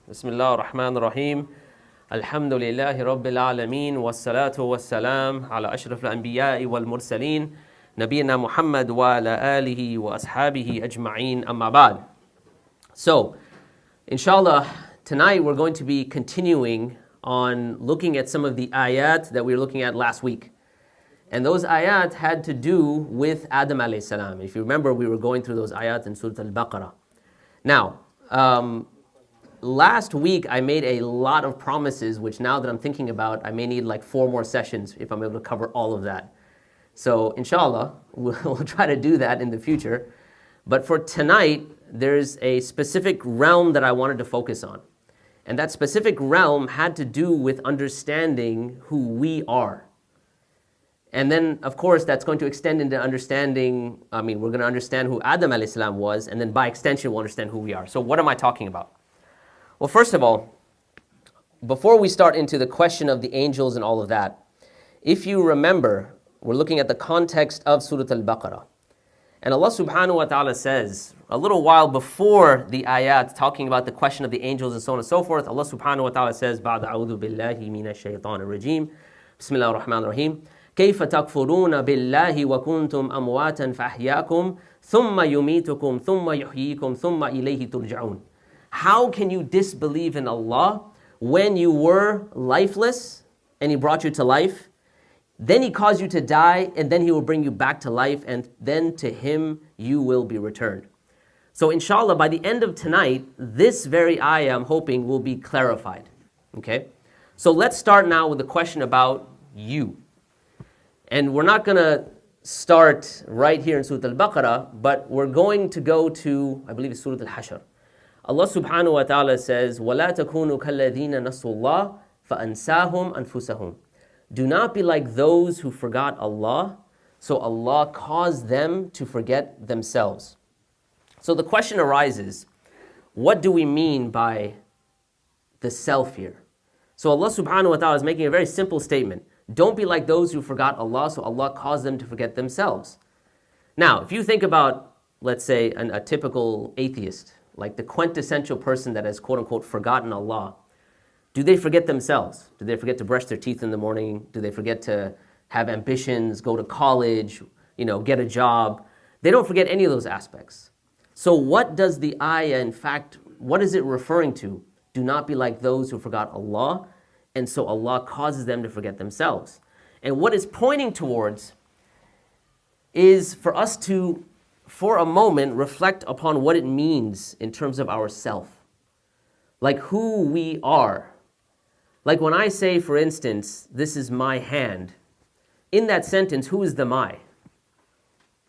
Bismillah ar-Rahman ar-Rahim. Alhamdulillahi Rabbil Alameen. Wassalatu wassalam ala ashraf al-anbiya'i wal-mursaleen. Nabiyyina Muhammad wa ala alihi wa ashabihi ajma'een amma ba'd. So, inshallah, tonight we're going to be continuing on looking at some of the ayat that we were looking at last week. And those ayat had to do with Adam alayhi salam. If you remember, we were going through those ayat in Surah Al-Baqarah. Now, last week I made a lot of promises, which now that I'm thinking about, I may need like 4 more sessions if I'm able to cover all of that. So, inshallah, we'll try to do that in the future. But for tonight, there's a specific realm that I wanted to focus on. And that specific realm had to do with understanding who we are. And then, of course, that's going to extend into understanding, we're going to understand who Adam alayhi salam was, and then by extension, we'll understand who we are. So what am I talking about? Well, first of all, before we start into the question of the angels and all of that, if you remember, we're looking at the context of Surah Al-Baqarah. And Allah subhanahu wa ta'ala says, a little while before the ayat talking about the question of the angels and so on and so forth, Allah subhanahu wa ta'ala says, بَعْدَ أَعُوذُ بِاللَّهِ مِنَ الشَّيْطَانِ الرَّجِيمِ بسم الله الرحمن الرحيم كيف تكفرون بالله وكنتم أمواتا فأحياكم ثم يميتكم ثم يحييكم ثم إليه ترجعون. How can you disbelieve in Allah when you were lifeless and He brought you to life? Then He caused you to die, and then He will bring you back to life, and then to Him you will be returned. So inshallah, by the end of tonight, this very ayah, I'm hoping, will be clarified. Okay? So let's start now with the question about you. And we're not going to start right here in Surah Al-Baqarah, but we're going to go to, I believe it's Surah Al-Hashr. Allah subhanahu wa ta'ala says, وَلَا تَكُونُوا كَالَّذِينَ نَسُوا اللَّهَ فَأَنْسَاهُمْ أَنفُسَهُمْ. Do not be like those who forgot Allah, so Allah caused them to forget themselves. So the question arises, what do we mean by the self here? So Allah subhanahu wa ta'ala is making a very simple statement. Don't be like those who forgot Allah, so Allah caused them to forget themselves. Now, if you think about, let's say, a typical atheist, like the quintessential person that has quote-unquote forgotten Allah, do they forget themselves? Do they forget to brush their teeth in the morning? Do they forget to have ambitions, go to college, get a job? They don't forget any of those aspects. So what does the ayah, in fact, what is it referring to? Do not be like those who forgot Allah, and so Allah causes them to forget themselves. And what it's pointing towards is for us to, for a moment, reflect upon what it means in terms of ourself. Like who we are. Like when I say, for instance, this is my hand, in that sentence, who is the my?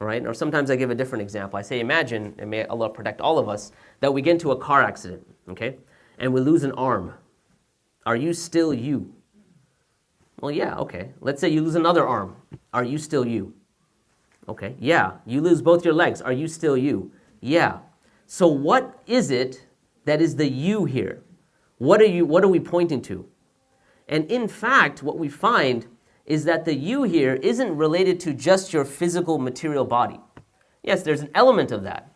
All right? Or sometimes I give a different example. I say, imagine, and may Allah protect all of us, that we get into a car accident, okay? And we lose an arm. Are you still you? Well, yeah, okay. Let's say you lose another arm. Are you still you? Okay, yeah. You lose both your legs. Are you still you? Yeah. So what is it that is the you here? What are we pointing to? And in fact, what we find is that the you here isn't related to just your physical material body. Yes, there's an element of that.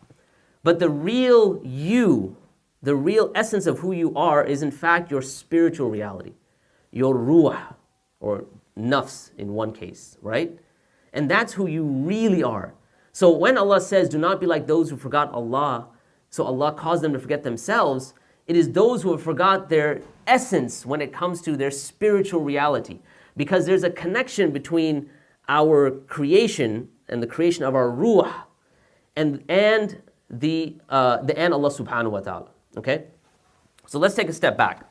But the real you, the real essence of who you are is in fact your spiritual reality, your ruh, or nafs in one case, right? And that's who you really are. So when Allah says, do not be like those who forgot Allah, so Allah caused them to forget themselves, it is those who have forgot their essence when it comes to their spiritual reality. Because there's a connection between our creation and the creation of our ruh and Allah subhanahu wa ta'ala. Okay? So let's take a step back.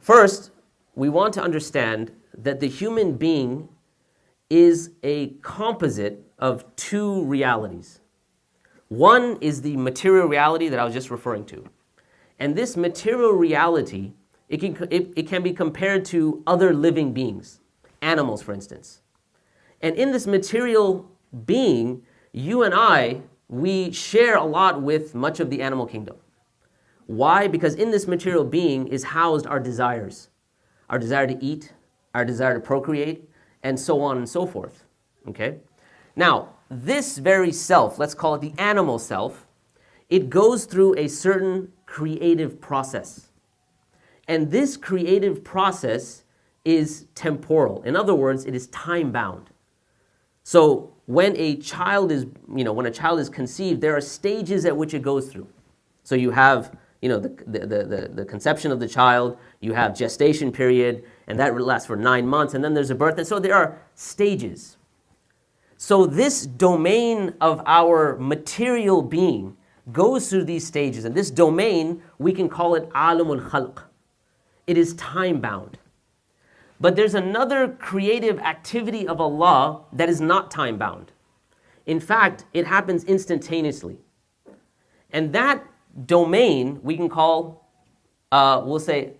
First, we want to understand that the human being is a composite of 2 realities. One is the material reality that I was just referring to. And this material reality, it can be compared to other living beings, animals for instance. And in this material being, you and I, we share a lot with much of the animal kingdom. Why? Because in this material being is housed our desires. Our desire to eat, our desire to procreate, and so on and so forth. Okay? Now, this very self, let's call it the animal self, it goes through a certain creative process. And this creative process is temporal. In other words, it is time bound. So when a child is, when a child is conceived, there are stages at which it goes through. So you have, the conception of the child, you have gestation period, and that lasts for 9 months, and then there's a birth. And so there are stages. So this domain of our material being goes through these stages. And this domain, we can call it alamul khalq. It is time bound. But there's another creative activity of Allah that is not time bound. In fact, it happens instantaneously. And that domain we can call, we'll say,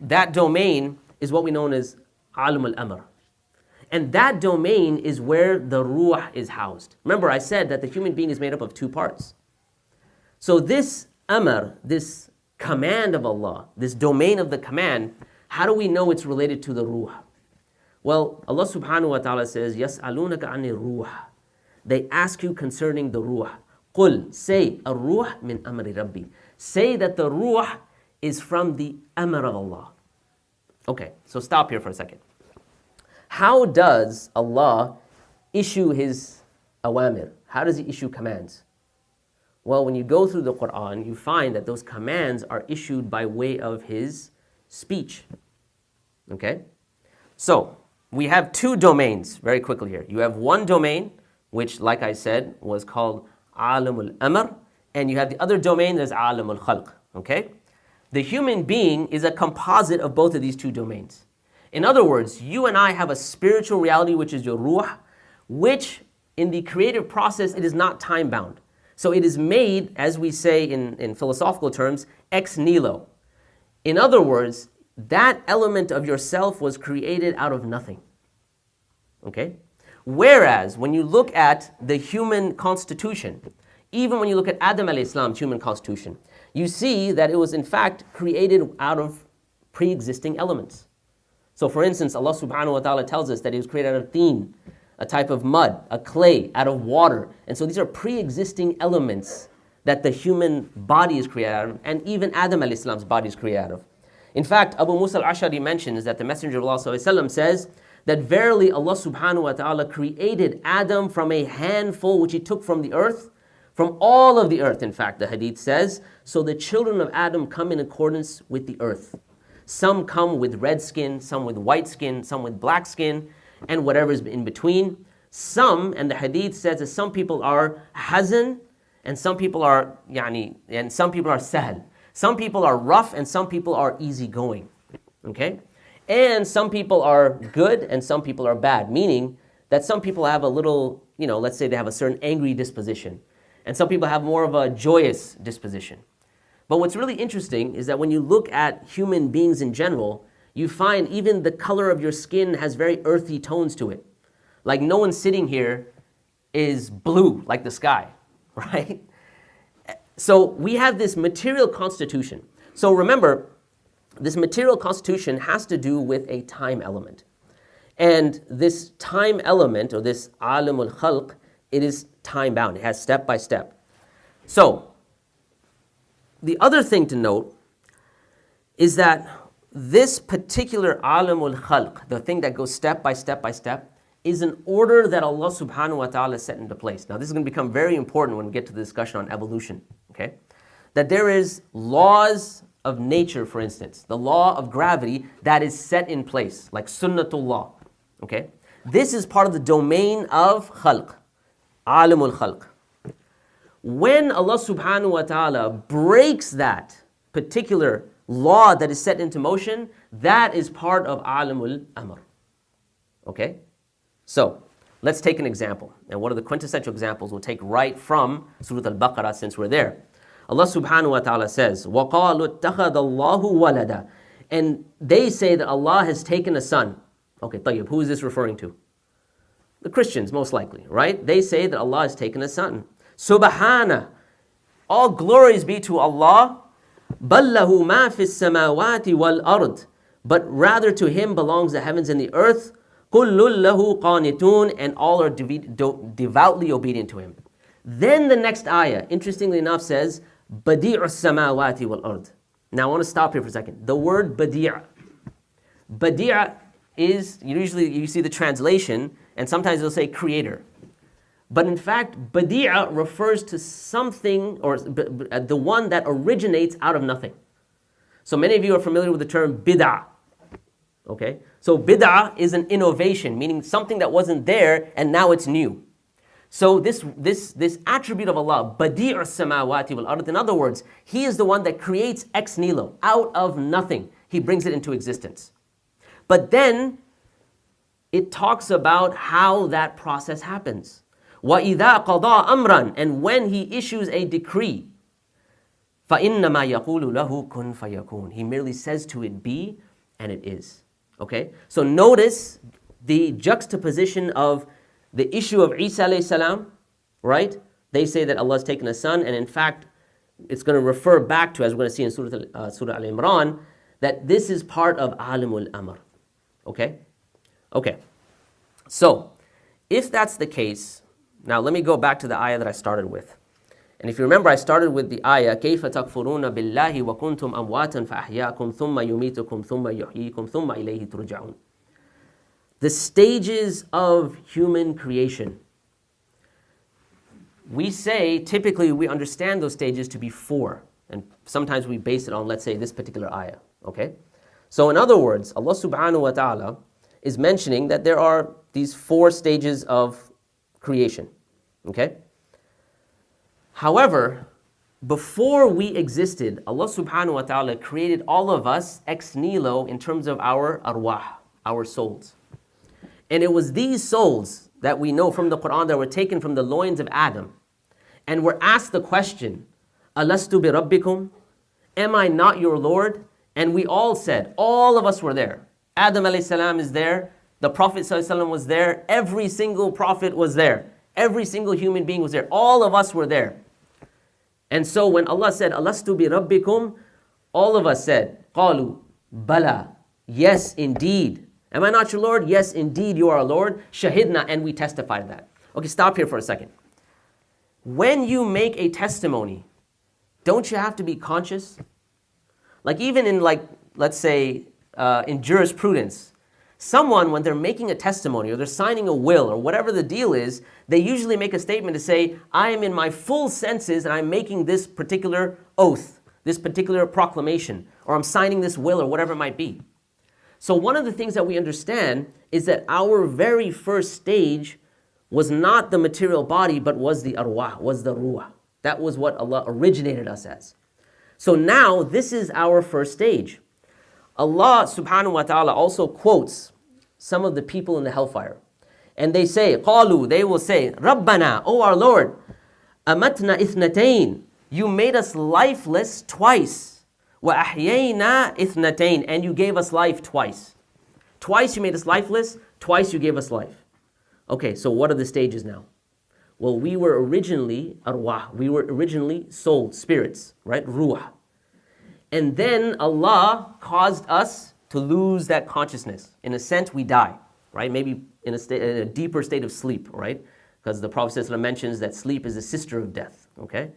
that domain is what we know as alam al-amr. And that domain is where the ruh is housed. Remember, I said that the human being is made up of 2 parts. So this amr, this command of Allah, this domain of the command, how do we know it's related to the ruh? Well, Allah subhanahu wa ta'ala says, يَسْأَلُونَكَ عَنِ الرُّوحِ. They ask you concerning the ruh. قُلْ, say, الرُّوحِ مِنْ أَمْرِ رَبِّي. Say that the ruh is from the amr of Allah. Okay, so stop here for a second. How does Allah issue His awamir? How does He issue commands? Well, when you go through the Quran, you find that those commands are issued by way of His speech. Okay? So, we have 2 domains, very quickly here. You have one domain, which, like I said, was called Alamul Amr, and you have the other domain, there's Alamul Khalq. Okay? The human being is a composite of both of these 2 domains. In other words, you and I have a spiritual reality, which is your ruh, which in the creative process, it is not time bound. So it is made, as we say in philosophical terms, ex nihilo. In other words, that element of yourself was created out of nothing. Okay? Whereas, when you look at the human constitution, even when you look at Adam alayhi salam's human constitution, you see that it was in fact created out of pre-existing elements. So for instance, Allah subhanahu wa ta'ala tells us that He was created out of teen, a type of mud, a clay, out of water. And so these are pre-existing elements that the human body is created out of, and even Adam alayhi salam's body is created out of. In fact, Abu Musa al-Ash'ari mentions that the Messenger of Allah sallallahu alaihi wasallam says that verily Allah subhanahu wa ta'ala created Adam from a handful which He took from the earth, from all of the earth, in fact, the hadith says. So the children of Adam come in accordance with the earth. Some come with red skin, some with white skin, some with black skin, and whatever is in between. Some, and the hadith says that some people are hazan, and some people are and some people are sahl. Some people are rough, and some people are easygoing. Okay? And some people are good, and some people are bad, meaning that some people have a little, let's say they have a certain angry disposition, and some people have more of a joyous disposition. But what's really interesting is that when you look at human beings in general, you find even the color of your skin has very earthy tones to it. Like no one sitting here is blue like the sky, right? So we have this material constitution. So remember, this material constitution has to do with a time element. And this time element, or this alamul khalq, it is time bound. It has step by step. So, the other thing to note is that this particular alamul khalq, the thing that goes step by step by step, is an order that Allah subhanahu wa ta'ala set into place. Now this is going to become very important when we get to the discussion on evolution. Okay? That there is laws of nature, for instance, the law of gravity that is set in place, like sunnatullah. Okay? This is part of the domain of khalq, alamul khalq. When Allah subhanahu wa ta'ala breaks that particular law that is set into motion, that is part of alamul amr. Okay? So, let's take an example. And one of the quintessential examples we'll take right from Surah Al-Baqarah since we're there. Allah subhanahu wa ta'ala says, وَقَالُوا اتَّخَذَ اللَّهُ وَلَدًا. And they say that Allah has taken a son. Okay, طيب, who is this referring to? The Christians, most likely, right? They say that Allah has taken a son. Subhana, all glories be to Allah. بَلْ لَهُ مَا فِي السَّمَاوَاتِ وَالْأَرْضِ. But rather to Him belongs the heavens and the earth. كُلٌّ لَهُ قَانِتُونَ. And all are devoutly obedient to Him. Then the next ayah, interestingly enough, says, بَدِيعُ السَّمَاوَاتِ وَالْأَرْضِ. Now I want to stop here for a second. The word badi'a. Badi'a is, usually you see the translation, and sometimes it'll say creator. But in fact, badi'a refers to something, or the one that originates out of nothing. So many of you are familiar with the term bid'ah. Okay? So bid'ah is an innovation, meaning something that wasn't there and now it's new. So this attribute of Allah, badi'u samawati wal ard, in other words, He is the one that creates ex nihilo, out of nothing. He brings it into existence. But then it talks about how that process happens. وَإِذَا قَضَى أَمْرًا, and when He issues a decree, فَإِنَّمَا يَقُولُ لَهُ كُنْ فَيَكُونُ. He merely says to it, be, and it is. Okay? So notice the juxtaposition of the issue of Isa alayhi salam, right? They say that Allah has taken a son, and in fact, it's going to refer back to, as we're going to see in Surah Al-Imran, that this is part of Alimul Amr. Okay? Okay. So, if that's the case, now let me go back to the ayah that I started with. And if you remember, I started with the ayah, كَيْفَ تَكْفُرُونَ بِاللَّهِ وَكُنْتُمْ أَمْوَاتًا فَأَحْيَاكُمْ ثُمَّ يُمِيتُكُمْ ثُمَّ يُحْيِيكُمْ ثُمَّ إِلَيْهِ تُرْجَعُونَ. The stages of human creation. We say, typically we understand those stages to be 4. And sometimes we base it on, let's say, this particular ayah. Okay? So in other words, Allah subhanahu wa ta'ala is mentioning that there are these 4 stages of creation. Okay? However, before we existed, Allah subhanahu wa ta'ala created all of us ex nihilo in terms of our arwah, our souls. And it was these souls that we know from the Quran that were taken from the loins of Adam and were asked the question, Alastu bi rabbikum? Am I not your Lord? And we all said, all of us were there. Adam alayhi salam is there. The Prophet sallallahu alaihi wasallam was there. Every single prophet was there. Every single human being was there. All of us were there. And so when Allah said, Alastu bi rabbikum? All of us said, Qalu, Bala. Yes, indeed. Am I not your Lord? Yes, indeed, you are our Lord. Shahidna, and we testified that. Okay, stop here for a second. When you make a testimony, don't you have to be conscious? Like even in let's say, in jurisprudence, someone, when they're making a testimony or they're signing a will or whatever the deal is, they usually make a statement to say, I am in my full senses and I'm making this particular oath, this particular proclamation, or I'm signing this will or whatever it might be. So one of the things that we understand is that our very first stage was not the material body, but was the arwah, was the ruah. That was what Allah originated us as. So now this is our first stage. Allah subhanahu wa ta'ala also quotes some of the people in the hellfire. And they say, قَالُوا, they will say, رَبَّنَا, O our Lord, أَمَتْنَا إِثْنَتَيْن, you made us lifeless twice. وَأَحْيَيْنَا إِثْنَتَيْن, and you gave us life twice. Twice you made us lifeless, twice you gave us life. Okay, so what are the stages now? Well, we were originally arwah, we were originally souls, spirits, right? Ruah. And then Allah caused us to lose that consciousness. In a sense, we die, right? Maybe in a deeper state of sleep, right? Because the Prophet ﷺ mentions that sleep is a sister of death, okay?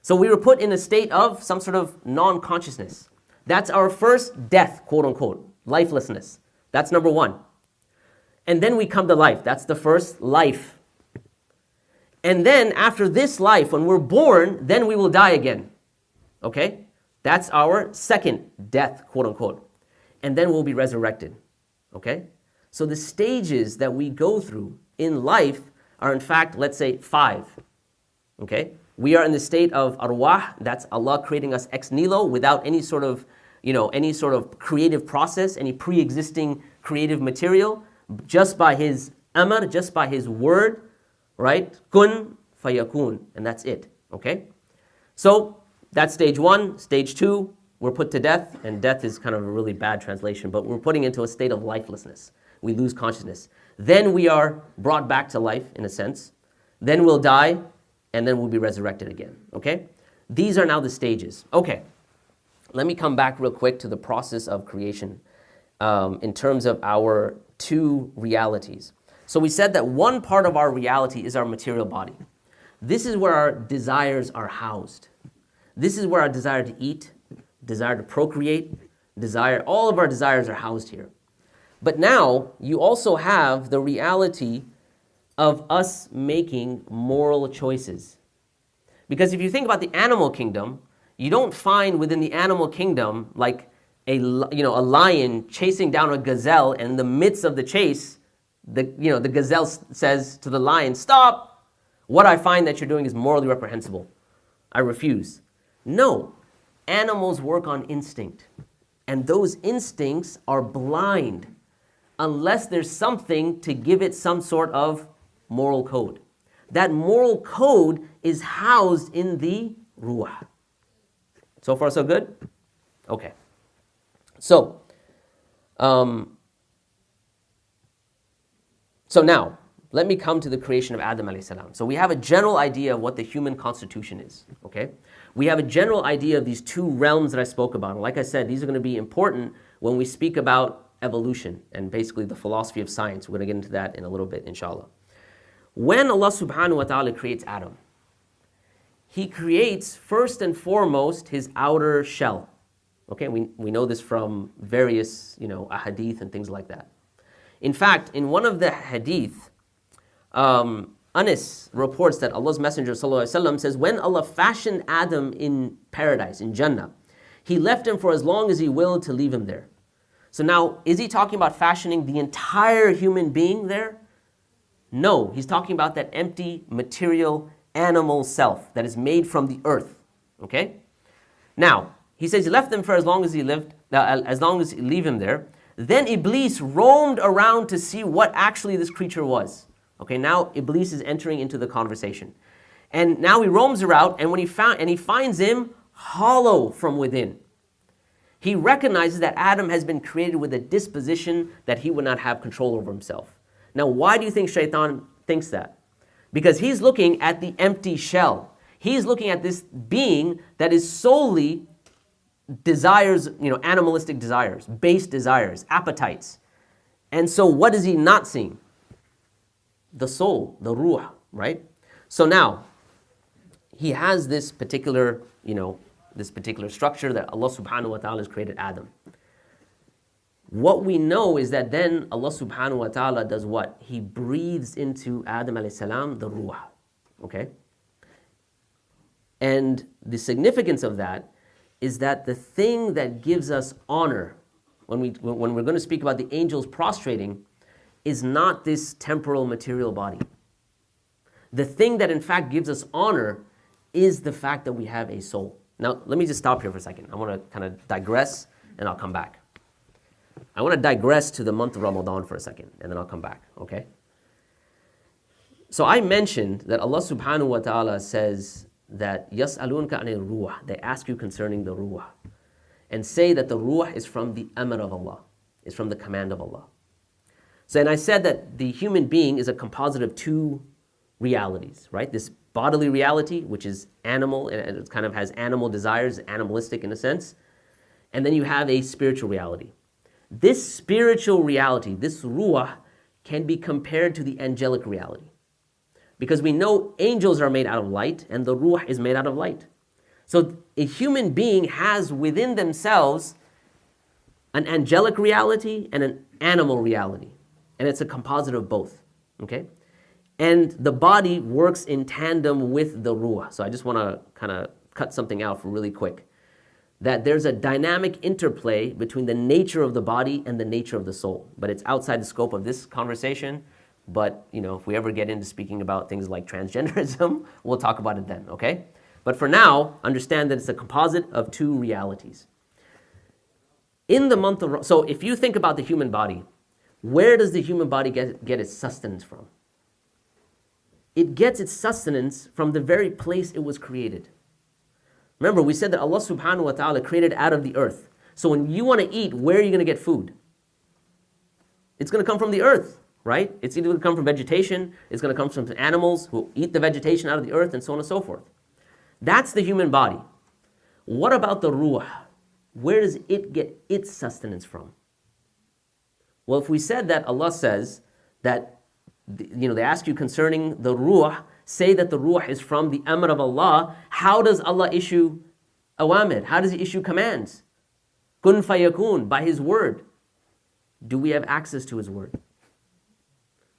So we were put in a state of some sort of non-consciousness. That's our first death, quote unquote, lifelessness. That's number 1. And then we come to life. That's the first life. And then after this life, when we're born, then we will die again. Okay? That's our second death, quote unquote. And then we'll be resurrected. Okay? So the stages that we go through in life are in fact, let's say 5. Okay? We are in the state of arwah, that's Allah creating us ex nihilo without any sort of, any sort of creative process, any pre-existing creative material, just by His amr, just by His word, right? Kun fayakun, and that's it, okay? So that's stage 1. Stage 2, we're put to death, and death is kind of a really bad translation, but we're putting into a state of lifelessness. We lose consciousness. Then we are brought back to life, in a sense. Then we'll die, and then we'll be resurrected again, okay? These are now the stages. Okay, let me come back real quick to the process of creation in terms of our 2 realities. So we said that one part of our reality is our material body. This is where our desires are housed. This is where our desire to eat, desire to procreate, all of our desires are housed here. But now you also have the reality of us making moral choices. Because if you think about the animal kingdom, you don't find within the animal kingdom like a lion chasing down a gazelle, and in the midst of the chase, the gazelle says to the lion, "Stop! What I find that you're doing is morally reprehensible. I refuse." No, animals work on instinct, and those instincts are blind unless there's something to give it some sort of moral code. That moral code is housed in the ruh. So far, so good? Okay. So now, let me come to the creation of Adam alayhi salam. So we have a general idea of what the human constitution is, okay? We have a general idea of these two realms that I spoke about. And like I said, these are going to be important when we speak about evolution and basically the philosophy of science. We're going to get into that in a little bit, inshallah. When Allah subhanahu wa ta'ala creates Adam, He creates first and foremost his outer shell. Okay, we know this from various, ahadith and things like that. In fact, in one of the hadith, Anas reports that Allah's Messenger ﷺ says, when Allah fashioned Adam in paradise, in Jannah, He left him for as long as He willed to leave him there. So now, is He talking about fashioning the entire human being there? No, He's talking about that empty, material, animal self that is made from the earth. Okay? Now, He says He left them for as long as He lived, as long as He leave him there. Then Iblis roamed around to see what actually this creature was. Okay, now Iblis is entering into the conversation. And now he roams around, and he finds him hollow from within. He recognizes that Adam has been created with a disposition that he would not have control over himself. Now, why do you think Shaitan thinks that? Because he's looking at the empty shell. He's looking at this being that is solely desires, animalistic desires, base desires, appetites. And so what is he not seeing? The soul, the ruh, right? So now, he has this particular, structure that Allah subhanahu wa ta'ala has created Adam. What we know is that then Allah subhanahu wa ta'ala does what? He breathes into Adam alayhi salam the ruh, okay? And the significance of that is that the thing that gives us honor, when we're going to speak about the angels prostrating, is not this temporal material body. The thing that in fact gives us honor is the fact that we have a soul. Now, let me just stop here for a second. I want to kind of digress, and I'll come back. I want to digress to the month of Ramadan for a second, and then I'll come back, okay? So I mentioned that Allah subhanahu wa ta'ala says that يَسْأَلُونَكَ عَنِ الرُّوحِ, they ask you concerning the ruh, and say that the ruh is from the amr of Allah, is from the command of Allah. So, and I said that the human being is a composite of two realities, right? This bodily reality, which is animal, and it kind of has animal desires, animalistic in a sense. And then you have a spiritual reality. This spiritual reality, this ruah, can be compared to the angelic reality. Because we know angels are made out of light, and the ruah is made out of light. So a human being has within themselves an angelic reality and an animal reality. And it's a composite of both, okay? And the body works in tandem with the ruh. So I just want to kind of cut something out for really quick. That there's a dynamic interplay between the nature of the body and the nature of the soul. But it's outside the scope of this conversation. But, if we ever get into speaking about things like transgenderism, we'll talk about it then, okay? But for now, understand that it's a composite of two realities. In the month of... So if you think about the human body, where does the human body get its sustenance from? It gets its sustenance from the very place it was created. Remember, we said that Allah subhanahu wa ta'ala created out of the earth. So when you want to eat, where are you going to get food? It's going to come from the earth, right? It's either going to come from vegetation, it's going to come from animals who eat the vegetation out of the earth, and so on and so forth. That's the human body. What about the ruh? Where does it get its sustenance from? Well, if we said that Allah says that, they ask you concerning the ruh, say that the ruh is from the amr of Allah, how does Allah issue awamir? How does he issue commands? Kun fayakun, by his word. Do we have access to his word?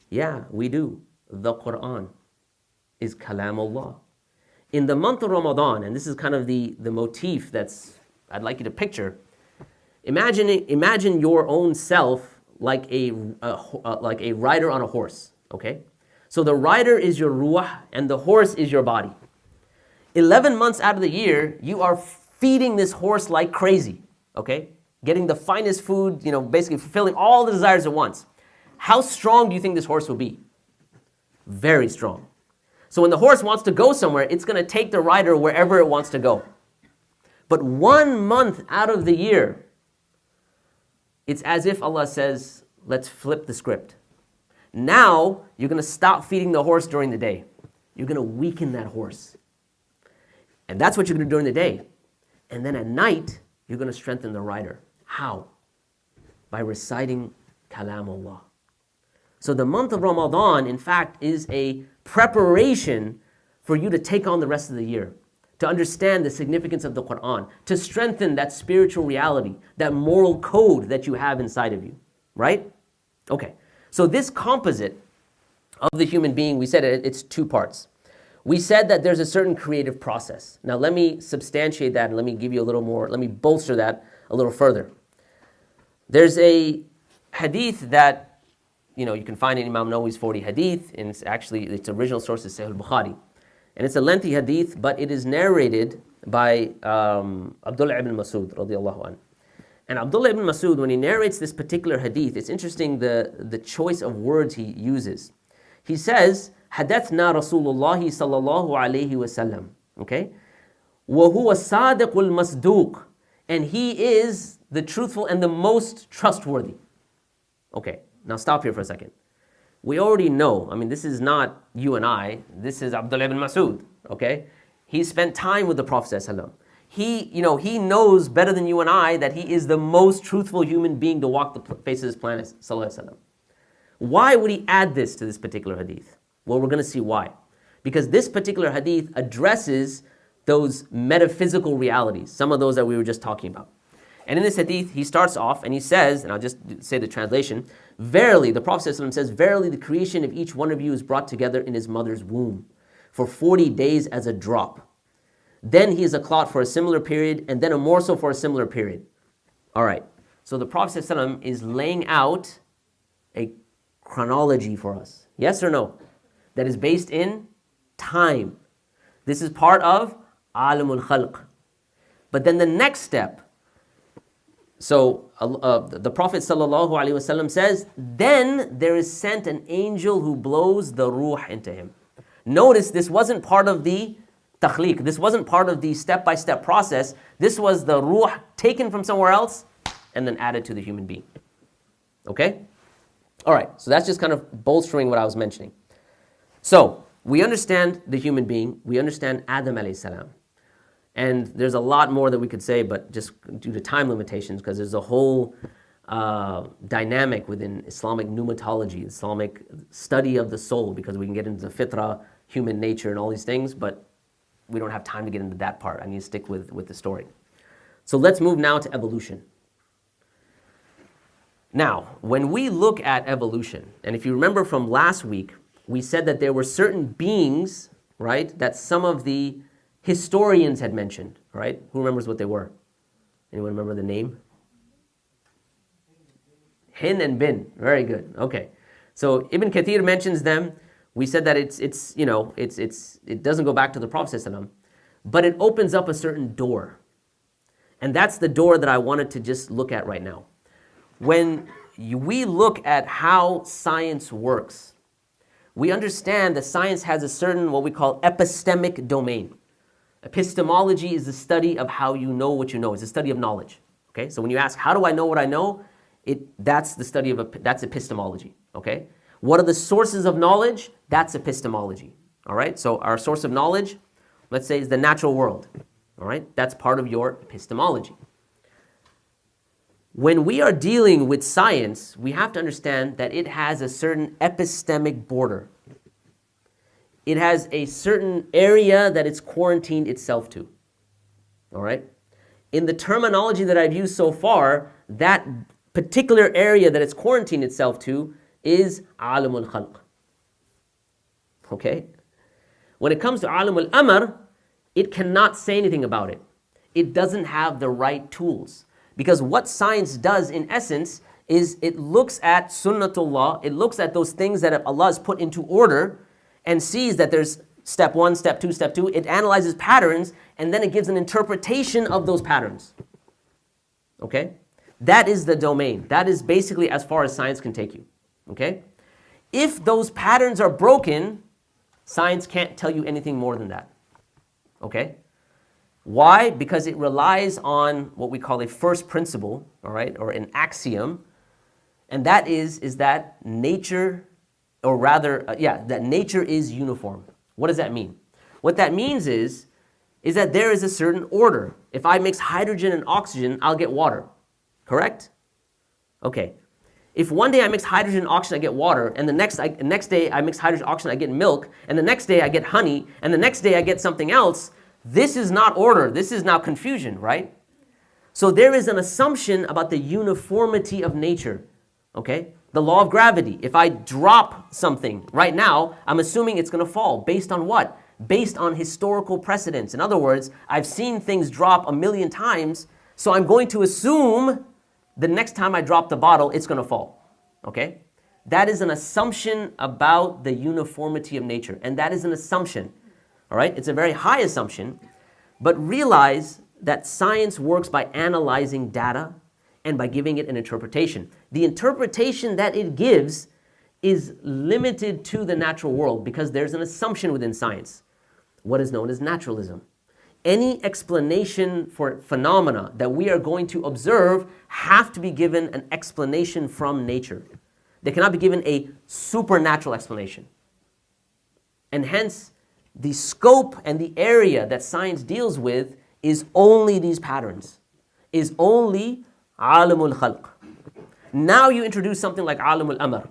Yeah, we do. The Quran is kalamullah. In the month of Ramadan, and this is kind of the motif that's I'd like you to picture. Imagine your own self like a rider on a horse. Okay, so the rider is your ruh and the horse is your body. 11 months out of the year, you are feeding this horse like crazy. Okay, getting the finest food. Basically fulfilling all the desires at once. How strong do you think this horse will be? Very strong. So when the horse wants to go somewhere, it's going to take the rider wherever it wants to go. But 1 month out of the year, it's as if Allah says, let's flip the script. Now, you're going to stop feeding the horse during the day. You're going to weaken that horse. And that's what you're going to do during the day. And then at night, you're going to strengthen the rider. How? By reciting Kalamullah. So the month of Ramadan, in fact, is a preparation for you to take on the rest of the year, to understand the significance of the Quran, to strengthen that spiritual reality, that moral code that you have inside of you, right? Okay, so this composite of the human being, we said it's two parts. We said that there's a certain creative process. Now let me substantiate that and let me give you a little more, let me bolster that a little further. There's a hadith that you can find in Imam Nawawi's 40 hadith, and its original source is Surah Al-Baqarah. And it's a lengthy hadith, but it is narrated by Abdullah ibn Masud, radiallahu anhu. And Abdullah ibn Masud, when he narrates this particular hadith, it's interesting the choice of words he uses. He says, حدثنا رسول الله صلى الله عليه وسلم. Okay? وهو الصادق المصدوق. And he is the truthful and the most trustworthy. Okay. Now stop here for a second. We already know, this is not you and I, this is Abdullah ibn Masud, okay? He spent time with the Prophet ﷺ. He knows better than you and I that he is the most truthful human being to walk the face of this planet, ﷺ. Why would he add this to this particular hadith? Well, we're going to see why. Because this particular hadith addresses those metaphysical realities, some of those that we were just talking about. And in this hadith, he starts off and he says, and I'll just say the translation, verily, the Prophet ﷺ says, verily the creation of each one of you is brought together in his mother's womb for 40 days as a drop. Then he is a clot for a similar period, and then a morsel for a similar period. All right, so the Prophet ﷺ is laying out a chronology for us. Yes or no? That is based in time. This is part of Alamul Khalq. But then the next step, so the Prophet ﷺ says, then there is sent an angel who blows the ruh into him. Notice this wasn't part of the takhliq. This wasn't part of the step-by-step process. This was the ruh taken from somewhere else and then added to the human being. Okay? All right, so that's just kind of bolstering what I was mentioning. So we understand the human being. We understand Adam alayhi salam. And there's a lot more that we could say, but just due to time limitations, because there's a whole dynamic within Islamic pneumatology, Islamic study of the soul, because we can get into the fitra, human nature, and all these things, but we don't have time to get into that part. I need to stick with the story. So let's move now to evolution. Now, when we look at evolution, and if you remember from last week, we said that there were certain beings, right, that some of the historians had mentioned, right? Who remembers what they were? Anyone remember the name? Hin and Bin. Very good. Okay. So Ibn Kathir mentions them. We said that it doesn't go back to the Prophet ﷺ, but it opens up a certain door. And that's the door that I wanted to just look at right now. When we look at how science works, we understand that science has a certain, what we call epistemic domain. Epistemology is the study of how you know what you know. It's a study of knowledge. Okay, so when you ask, how do I know what I know? That's the study of, that's epistemology. Okay, what are the sources of knowledge? That's epistemology. All right, so our source of knowledge, let's say, is the natural world. All right, that's part of your epistemology. When we are dealing with science, we have to understand that it has a certain epistemic border. It has a certain area that it's quarantined itself to. All right? In the terminology that I've used so far, that particular area that it's quarantined itself to is alamul khalq. Okay? When it comes to alamul amr, it cannot say anything about it. It doesn't have the right tools. Because what science does in essence is it looks at sunnatullah, it looks at those things that Allah has put into order and sees that there's step one, step two, it analyzes patterns and then it gives an interpretation of those patterns. Okay? That is the domain. That is basically as far as science can take you. Okay? If those patterns are broken, science can't tell you anything more than that. Okay? Why? Because it relies on what we call a first principle, all right, or an axiom, and that is that nature, or rather, that nature is uniform. What does that mean? What that means is that there is a certain order. If I mix hydrogen and oxygen, I'll get water. Correct? Okay. If one day I mix hydrogen and oxygen, I get water, and the next day I mix hydrogen and oxygen, I get milk, and the next day I get honey, and the next day I get something else, this is not order. This is now confusion, right? So there is an assumption about the uniformity of nature, okay? The law of gravity. If I drop something right now, I'm assuming it's going to fall. Based on what? Based on historical precedents. In other words, I've seen things drop 1,000,000 times, so I'm going to assume the next time I drop the bottle, it's going to fall, okay? That is an assumption about the uniformity of nature, and that is an assumption. All right, it's a very high assumption, but realize that science works by analyzing data and by giving it an interpretation. The interpretation that it gives is limited to the natural world because there's an assumption within science, what is known as naturalism. Any explanation for phenomena that we are going to observe have to be given an explanation from nature. They cannot be given a supernatural explanation. And hence, the scope and the area that science deals with is only these patterns, is only alamul khalq. Now you introduce something like alamul amr.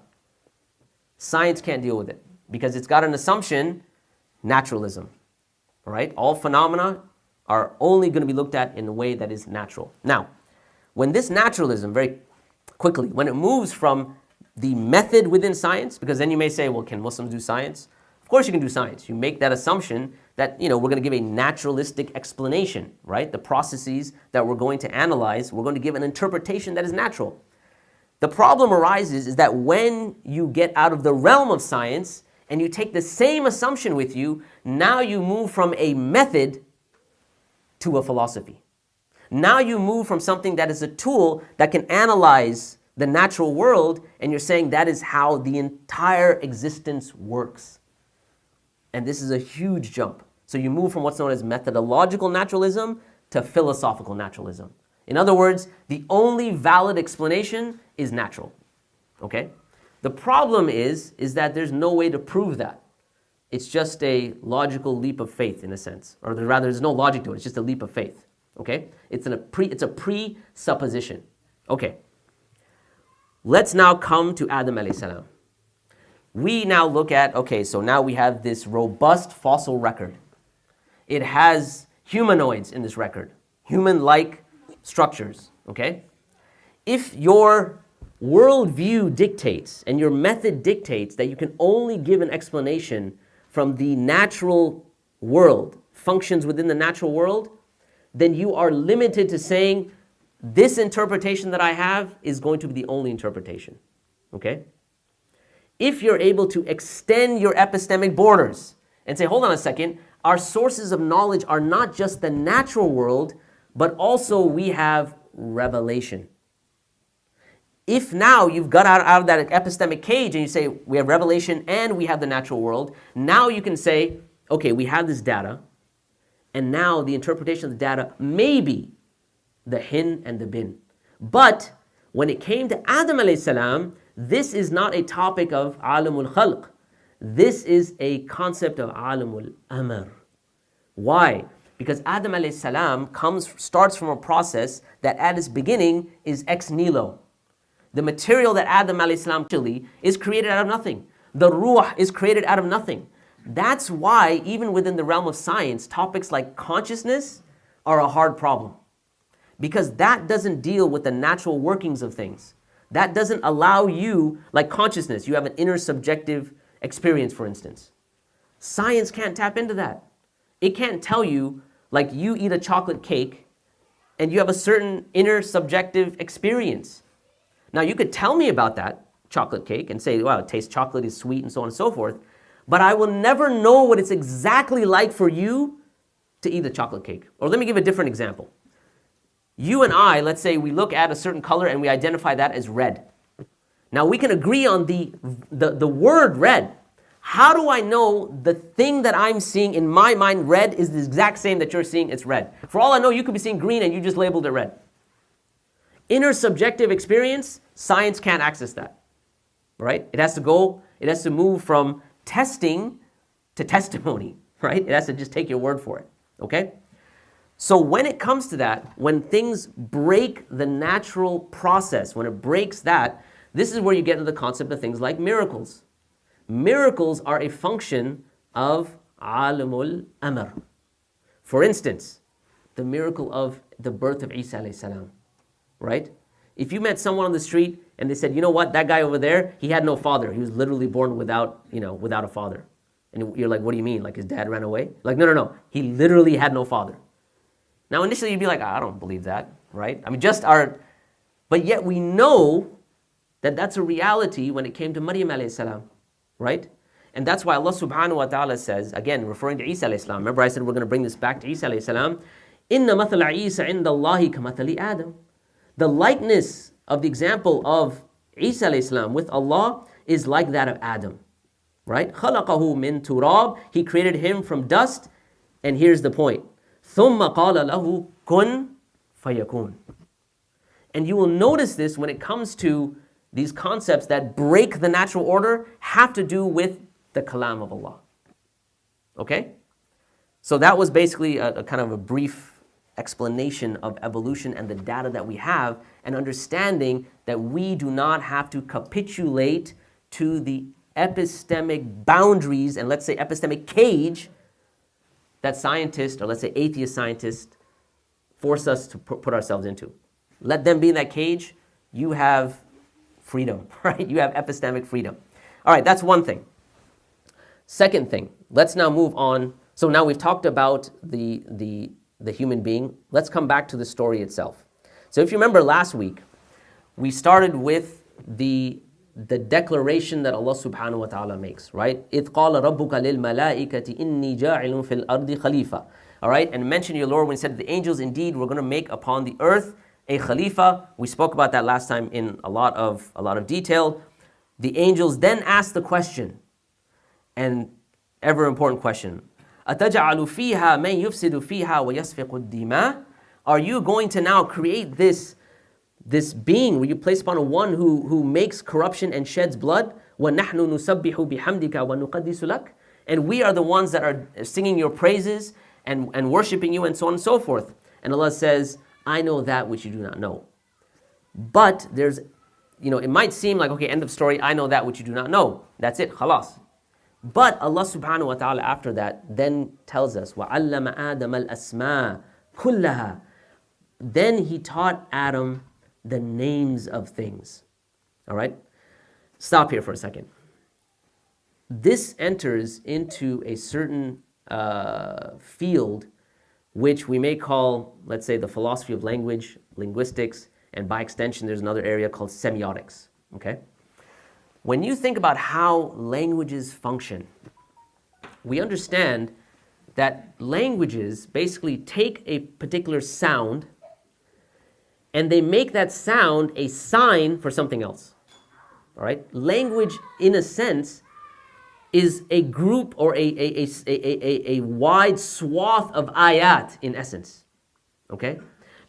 Science can't deal with it because it's got an assumption, naturalism. All right? All phenomena are only going to be looked at in a way that is natural. Now, when this naturalism, very quickly, when it moves from the method within science, because then you may say, well, can Muslims do science? Of course you can do science. You make that assumption that, we're going to give a naturalistic explanation, right? The processes that we're going to analyze, we're going to give an interpretation that is natural. The problem arises is that when you get out of the realm of science and you take the same assumption with you, now you move from a method to a philosophy. Now you move from something that is a tool that can analyze the natural world, and you're saying that is how the entire existence works. And this is a huge jump. So you move from what's known as methodological naturalism to philosophical naturalism. In other words, the only valid explanation is natural. Okay? The problem is that there's no way to prove that. It's just a logical leap of faith in a sense. Or rather, there's no logic to it. It's just a leap of faith. Okay? It's a presupposition. Okay. Let's now come to Adam alayhi salam. We now look at, so now we have this robust fossil record. It has humanoids in this record, human-like structures, okay? If your worldview dictates and your method dictates that you can only give an explanation from the natural world, functions within the natural world, then you are limited to saying, this interpretation that I have is going to be the only interpretation, okay? If you're able to extend your epistemic borders and say, hold on a second, our sources of knowledge are not just the natural world, but also we have revelation. If now you've got out of that epistemic cage and you say, we have revelation and we have the natural world, now you can say, okay, we have this data, and now the interpretation of the data may be the hin and the bin. But when it came to Adam alayhi salam, this is not a topic of alamul khalq. This is a concept of alamul amr. Why? Because Adam alayhi salam starts from a process that at its beginning is ex nihilo. The material that Adam alayhi salam actually is created out of nothing. The ruh is created out of nothing. That's why even within the realm of science, topics like consciousness are a hard problem. Because that doesn't deal with the natural workings of things. That doesn't allow you, like consciousness, you have an inner subjective experience, for instance. Science can't tap into that. It can't tell you, like you eat a chocolate cake and you have a certain inner subjective experience. Now, you could tell me about that chocolate cake and say, wow, it tastes chocolate, is sweet, and so on and so forth, but I will never know what it's exactly like for you to eat a chocolate cake. Or let me give a different example. You and I, let's say we look at a certain color and we identify that as red. Now, we can agree on the word red. How do I know the thing that I'm seeing in my mind, red, is the exact same that you're seeing, it's red? For all I know, you could be seeing green and you just labeled it red. Inner subjective experience, science can't access that, right? It has to move from testing to testimony, right? It has to just take your word for it, okay? So when it comes to that, when things break the natural process, when it breaks that, this is where you get into the concept of things like miracles. Miracles are a function of alamul amr. For instance, the miracle of the birth of Isa alayhi salam, right? If you met someone on the street and they said, you know what, that guy over there, he had no father. He was literally born without a father. And you're like, what do you mean? Like his dad ran away? Like, no. He literally had no father. Now, initially you'd be like, I don't believe that, right? I mean, but yet we know that that's a reality when it came to Maryam alayhi salam, right? And that's why Allah subhanahu wa ta'ala says, again, referring to Isa alayhi salam. Remember I said we're going to bring this back to Isa alayhi salam. Inna mathala Isa inda Allahi kamathali Adam. The likeness of the example of Isa alayhi salam with Allah is like that of Adam, right? خَلَقَهُ مِن turab. He created him from dust. And here's the point. ثُمَّ قَالَ لَهُ كُن فَيَكُونَ. And you will notice this when it comes to these concepts that break the natural order, have to do with the kalam of Allah. Okay? So that was basically a kind of a brief explanation of evolution and the data that we have, and understanding that we do not have to capitulate to the epistemic boundaries and, let's say, epistemic cage that scientists, or let's say atheist scientists, force us to put ourselves into. Let them be in that cage. You have freedom, right? You have epistemic freedom. All right, that's one thing. Second thing, let's now move on. So now we've talked about the human being. Let's come back to the story itself. So if you remember last week, we started with the declaration that Allah subhanahu wa ta'ala makes, right? إِذْ قَالَ رَبُّكَ لِلْمَلَائِكَةِ إِنِّي جَاعِلٌ فِي الْأَرْضِ خَلِيفَةً. All right, and mention your Lord when he said the angels, indeed, we're going to make upon the earth a khalifa. We spoke about that last time in a lot of detail. The angels then asked the question, and ever important question, أَتَجْعَلُ فِيهَا مَنْ يُفْسِدُ فِيهَا وَيَسْفِقُ الدِّمَاءَ. Are you going to now create this being where you place upon one who makes corruption and sheds blood? وَنَحْنُ نُسَبِّحُ بِحَمْدِكَ وَنُقَدِّسُ لَكَ. And we are the ones that are singing your praises and worshiping you, and so on and so forth. And Allah says, I know that which you do not know. But there's, it might seem like, okay, end of story, I know that which you do not know. That's it, khalas. But Allah subhanahu wa ta'ala after that then tells us, وَعَلَّمَ آدَمَ الْأَسْمَاءَ كُلَّهَا. Then he taught Adam the names of things. All right? Stop here for a second. This enters into a certain field which we may call, let's say, the philosophy of language, linguistics, and by extension there's another area called semiotics. Okay? When you think about how languages function, we understand that languages basically take a particular sound and they make that sound a sign for something else. All right? Language, in a sense, is a group or a wide swath of ayat in essence. Okay?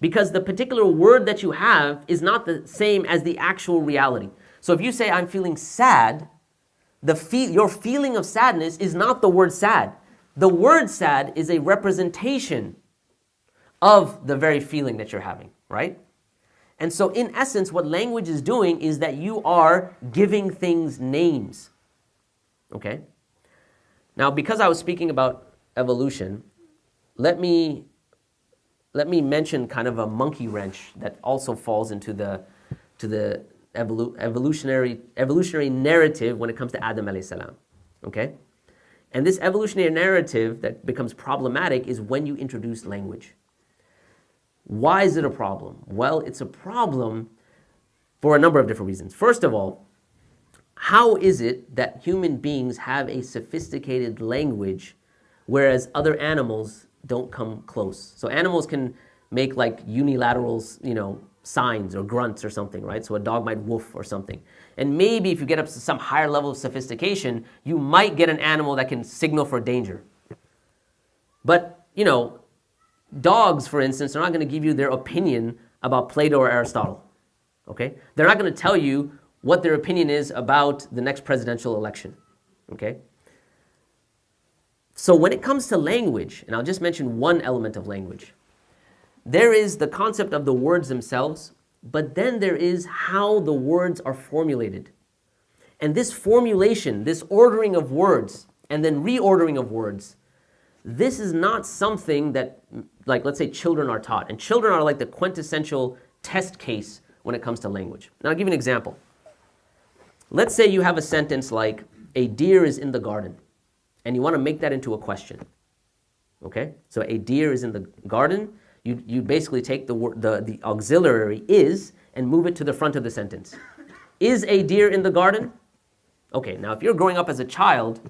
Because the particular word that you have is not the same as the actual reality. So if you say, I'm feeling sad, your feeling of sadness is not the word sad. The word sad is a representation of the very feeling that you're having, right? And so in essence, what language is doing is that you are giving things names. Okay? Now, because I was speaking about evolution, let me let me mention kind of a monkey wrench that also falls into the evolutionary narrative when it comes to Adam alayhi salam. Okay? And this evolutionary narrative that becomes problematic is when you introduce language. Why is it a problem? Well, it's a problem for a number of different reasons. First of all, how is it that human beings have a sophisticated language whereas other animals don't come close? So animals can make like unilateral, signs or grunts or something, right? So a dog might woof or something. And maybe if you get up to some higher level of sophistication, you might get an animal that can signal for danger. But, dogs, for instance, are not going to give you their opinion about Plato or Aristotle. Okay? They're not going to tell you what their opinion is about the next presidential election. Okay? So when it comes to language, and I'll just mention one element of language, there is the concept of the words themselves, but then there is how the words are formulated. And this formulation, this ordering of words, and then reordering of words, this is not something that, like, let's say children are taught. And children are like the quintessential test case when it comes to language. Now, I'll give you an example. Let's say you have a sentence like, a deer is in the garden, and you want to make that into a question. Okay? So a deer is in the garden. You basically take the auxiliary is and move it to the front of the sentence. Is a deer in the garden? Okay, now if you're growing up as a child,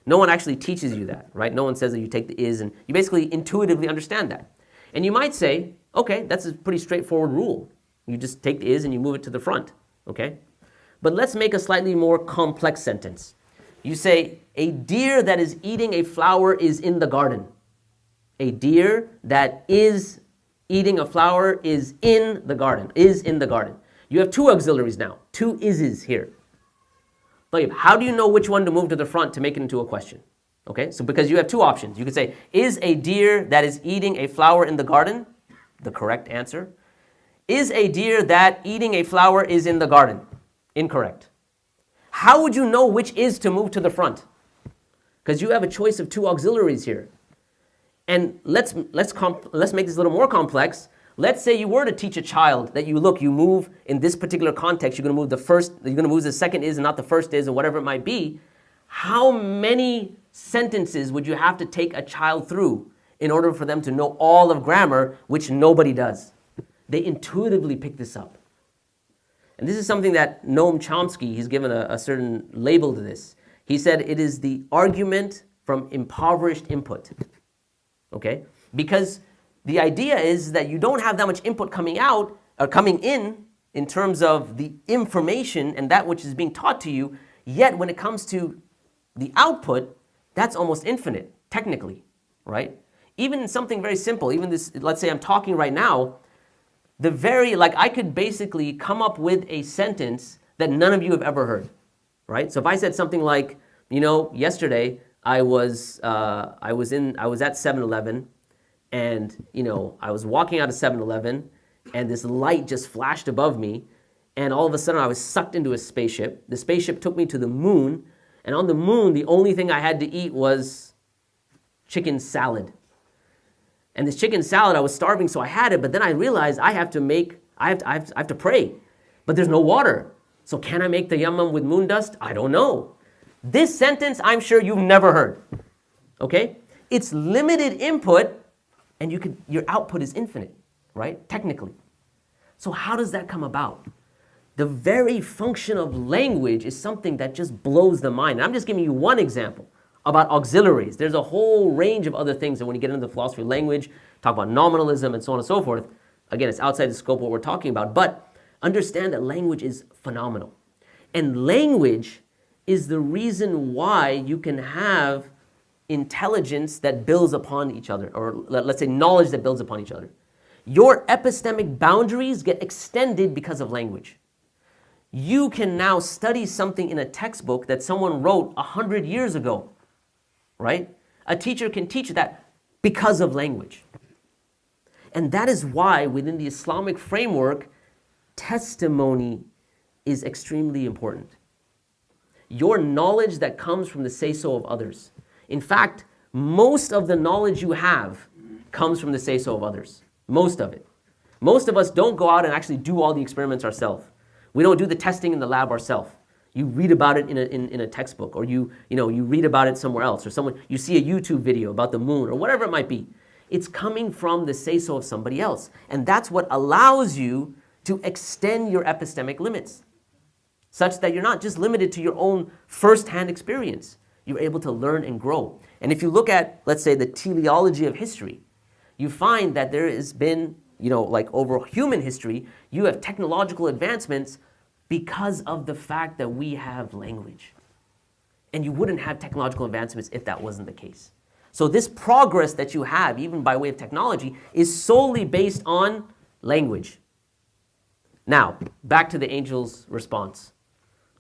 no one actually teaches you that, right? No one says that you take the is, and you basically intuitively understand that. And you might say, okay, that's a pretty straightforward rule. You just take the is and you move it to the front, okay? But let's make a slightly more complex sentence. You say, a deer that is eating a flower is in the garden. A deer that is eating a flower is in the garden, is in the garden. You have two auxiliaries now, two ises here. But how do you know which one to move to the front to make it into a question? Okay, so because you have two options. You could say, is a deer that is eating a flower in the garden? The correct answer. Is a deer that eating a flower is in the garden? Incorrect. How would you know which is to move to the front? Because you have a choice of two auxiliaries here. And let's make this a little more complex. Let's say you were to teach a child that you move in this particular context, you're going to move the second is and not the first is, or whatever it might be. How many sentences would you have to take a child through in order for them to know all of grammar, which nobody does? They intuitively pick this up. And this is something that Noam Chomsky, he's given a certain label to this. He said it is the argument from impoverished input. Okay? Because the idea is that you don't have that much input coming in terms of the information and that which is being taught to you, yet when it comes to the output, that's almost infinite, technically, right? Even in something very simple, even this, let's say I'm talking right now, I could basically come up with a sentence that none of you have ever heard, right? So if I said something like, yesterday I was at 7-Eleven, and I was walking out of 7-Eleven, and this light just flashed above me, and all of a sudden I was sucked into a spaceship. The spaceship took me to the moon, and on the moon the only thing I had to eat was chicken salad. And this chicken salad, I was starving, so I had it, but then I realized I have to pray, but there's no water. So can I make the tayammum with moon dust? I don't know. This sentence, I'm sure you've never heard. Okay? It's limited input, and your output is infinite, right? Technically. So how does that come about? The very function of language is something that just blows the mind. And I'm just giving you one example about auxiliaries. There's a whole range of other things that when you get into the philosophy of language, talk about nominalism and so on and so forth. Again, it's outside the scope of what we're talking about, but understand that language is phenomenal. And language is the reason why you can have intelligence that builds upon each other, or let's say knowledge that builds upon each other. Your epistemic boundaries get extended because of language. You can now study something in a textbook that someone wrote 100 years ago, right? A teacher can teach that because of language. And that is why within the Islamic framework, testimony is extremely important. Your knowledge that comes from the say-so of others. In fact, most of the knowledge you have comes from the say-so of others. Most of it. Most of us don't go out and actually do all the experiments ourselves. We don't do the testing in the lab ourselves. You read about it in a textbook, or you read about it somewhere else, or you see a YouTube video about the moon, or whatever it might be. It's coming from the say-so of somebody else. And that's what allows you to extend your epistemic limits, such that you're not just limited to your own first-hand experience. You're able to learn and grow. And if you look at, let's say, the teleology of history, you find that there has been, like over human history, you have technological advancements because of the fact that we have language. And you wouldn't have technological advancements if that wasn't the case. So this progress that you have, even by way of technology, is solely based on language. Now, back to the angel's response.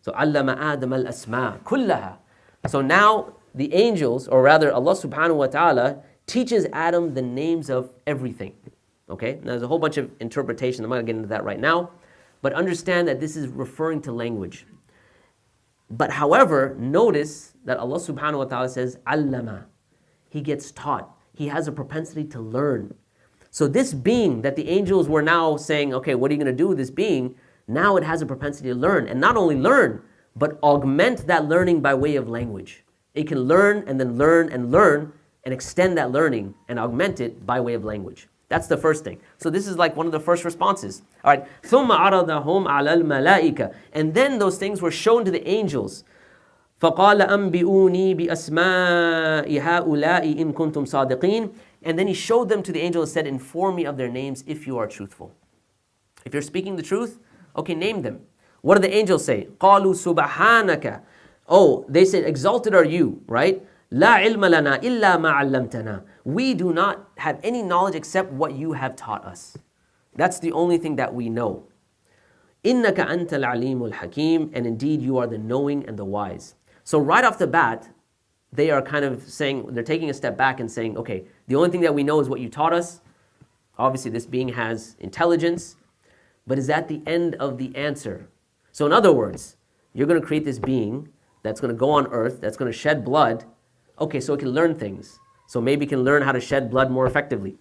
So, عَلَّمَ آدَمَ الْأَسْمَاءَ كُلَّهَا. So now the angels, or rather Allah subhanahu wa ta'ala, teaches Adam the names of everything. Okay? Now there's a whole bunch of interpretation. I'm not going to get into that right now. But understand that this is referring to language. But however, notice that Allah subhanahu wa ta'ala says, allama. He gets taught. He has a propensity to learn. So this being that the angels were now saying, okay, what are you going to do with this being? Now it has a propensity to learn. And not only learn, but augment that learning by way of language. It can learn and then learn and extend that learning and augment it by way of language. That's the first thing. So this is like one of the first responses. All right. ثُمَّ عَرَضَهُمْ عَلَى الْمَلَائِكَةِ. And then those things were shown to the angels. فَقَالَ أَنْبِئُونِي بِأَسْمَاءِ هَؤُلَاءِ إِن كُنْتُمْ صَادِقِينَ. And then he showed them to the angels and said, inform me of their names if you are truthful. If you're speaking the truth, okay, name them. What do the angels say? قَالُوا سُبْحَانَكَ. Oh, they said, exalted are you, right? لَا عِلْمَ لَنَا إِلَّا مَا عَلَّمْتَنَا. We do not have any knowledge except what you have taught us. That's the only thing that we know. إِنَّكَ أَنْتَ الْعَلِيمُ الْحَكِيمُ. And indeed you are the knowing and the wise. So right off the bat, they are kind of saying, they're taking a step back and saying, okay, the only thing that we know is what you taught us. Obviously this being has intelligence, but is that the end of the answer? So in other words, you're going to create this being that's going to go on earth, that's going to shed blood. Okay, so it can learn things. So maybe it can learn how to shed blood more effectively,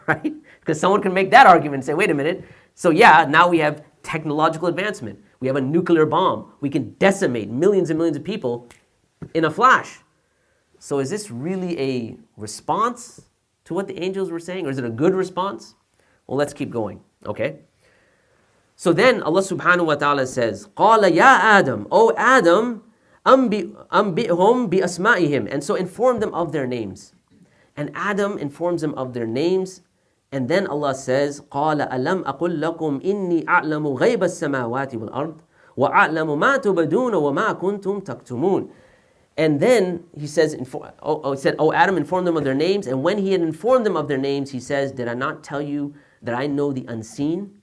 right? Because someone can make that argument and say, wait a minute. So yeah, now we have technological advancement. We have a nuclear bomb. We can decimate millions and millions of people in a flash. So is this really a response to what the angels were saying? Or is it a good response? Well, let's keep going, okay? So then Allah subhanahu wa ta'ala says, قَالَ يَا Adam, O Adam, أَنْبِئْهُمْ بِأَسْمَائِهِمْ. And so inform them of their names. And Adam informs them of their names. And then Allah says, قَالَ أَلَمْ أَقُلْ لَكُمْ إِنِّي أَعْلَمُ غَيْبَ السَّمَاوَاتِ وَالْأَرْضِ وَأَعْلَمُ مَا تُبْدُونَ وَمَا كُنْتُمْ تَكْتُمُونَ. And then he says, O Adam, inform them of their names. And when he had informed them of their names, he says, did I not tell you that I know the unseen?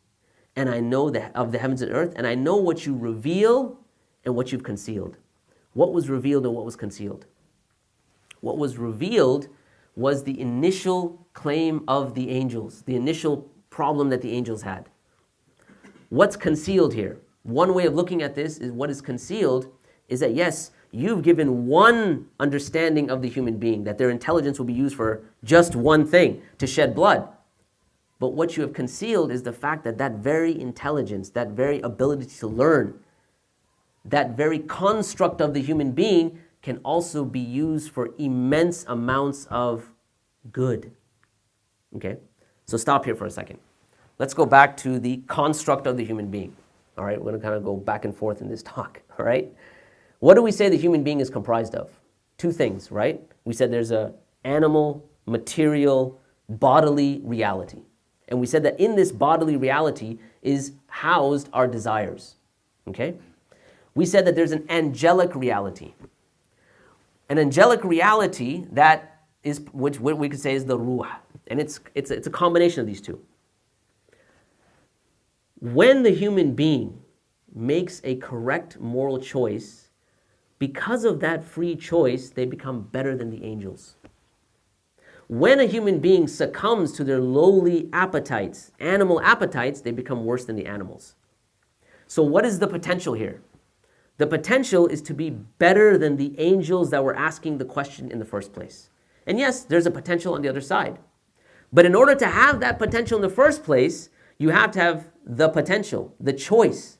And I know of the heavens and earth, and I know what you reveal and what you've concealed. What was revealed and what was concealed? What was revealed was the initial claim of the angels, the initial problem that the angels had. What's concealed here? One way of looking at this is what is concealed is that yes, you've given one understanding of the human being, that their intelligence will be used for just one thing, to shed blood. But what you have concealed is the fact that that very intelligence, that very ability to learn, that very construct of the human being can also be used for immense amounts of good. Okay? So stop here for a second. Let's go back to the construct of the human being. All right? We're going to kind of go back and forth in this talk. All right? What do we say the human being is comprised of? Two things, right? We said there's a animal, material, bodily reality. And we said that in this bodily reality is housed our desires. Okay? We said that there's an angelic reality. An angelic reality that is, which we could say is the ruh. And it's a combination of these two. When the human being makes a correct moral choice, because of that free choice, they become better than the angels. When a human being succumbs to their lowly appetites, animal appetites, they become worse than the animals. So what is the potential here? The potential is to be better than the angels that were asking the question in the first place. And yes, there's a potential on the other side. But in order to have that potential in the first place, you have to have the potential, the choice.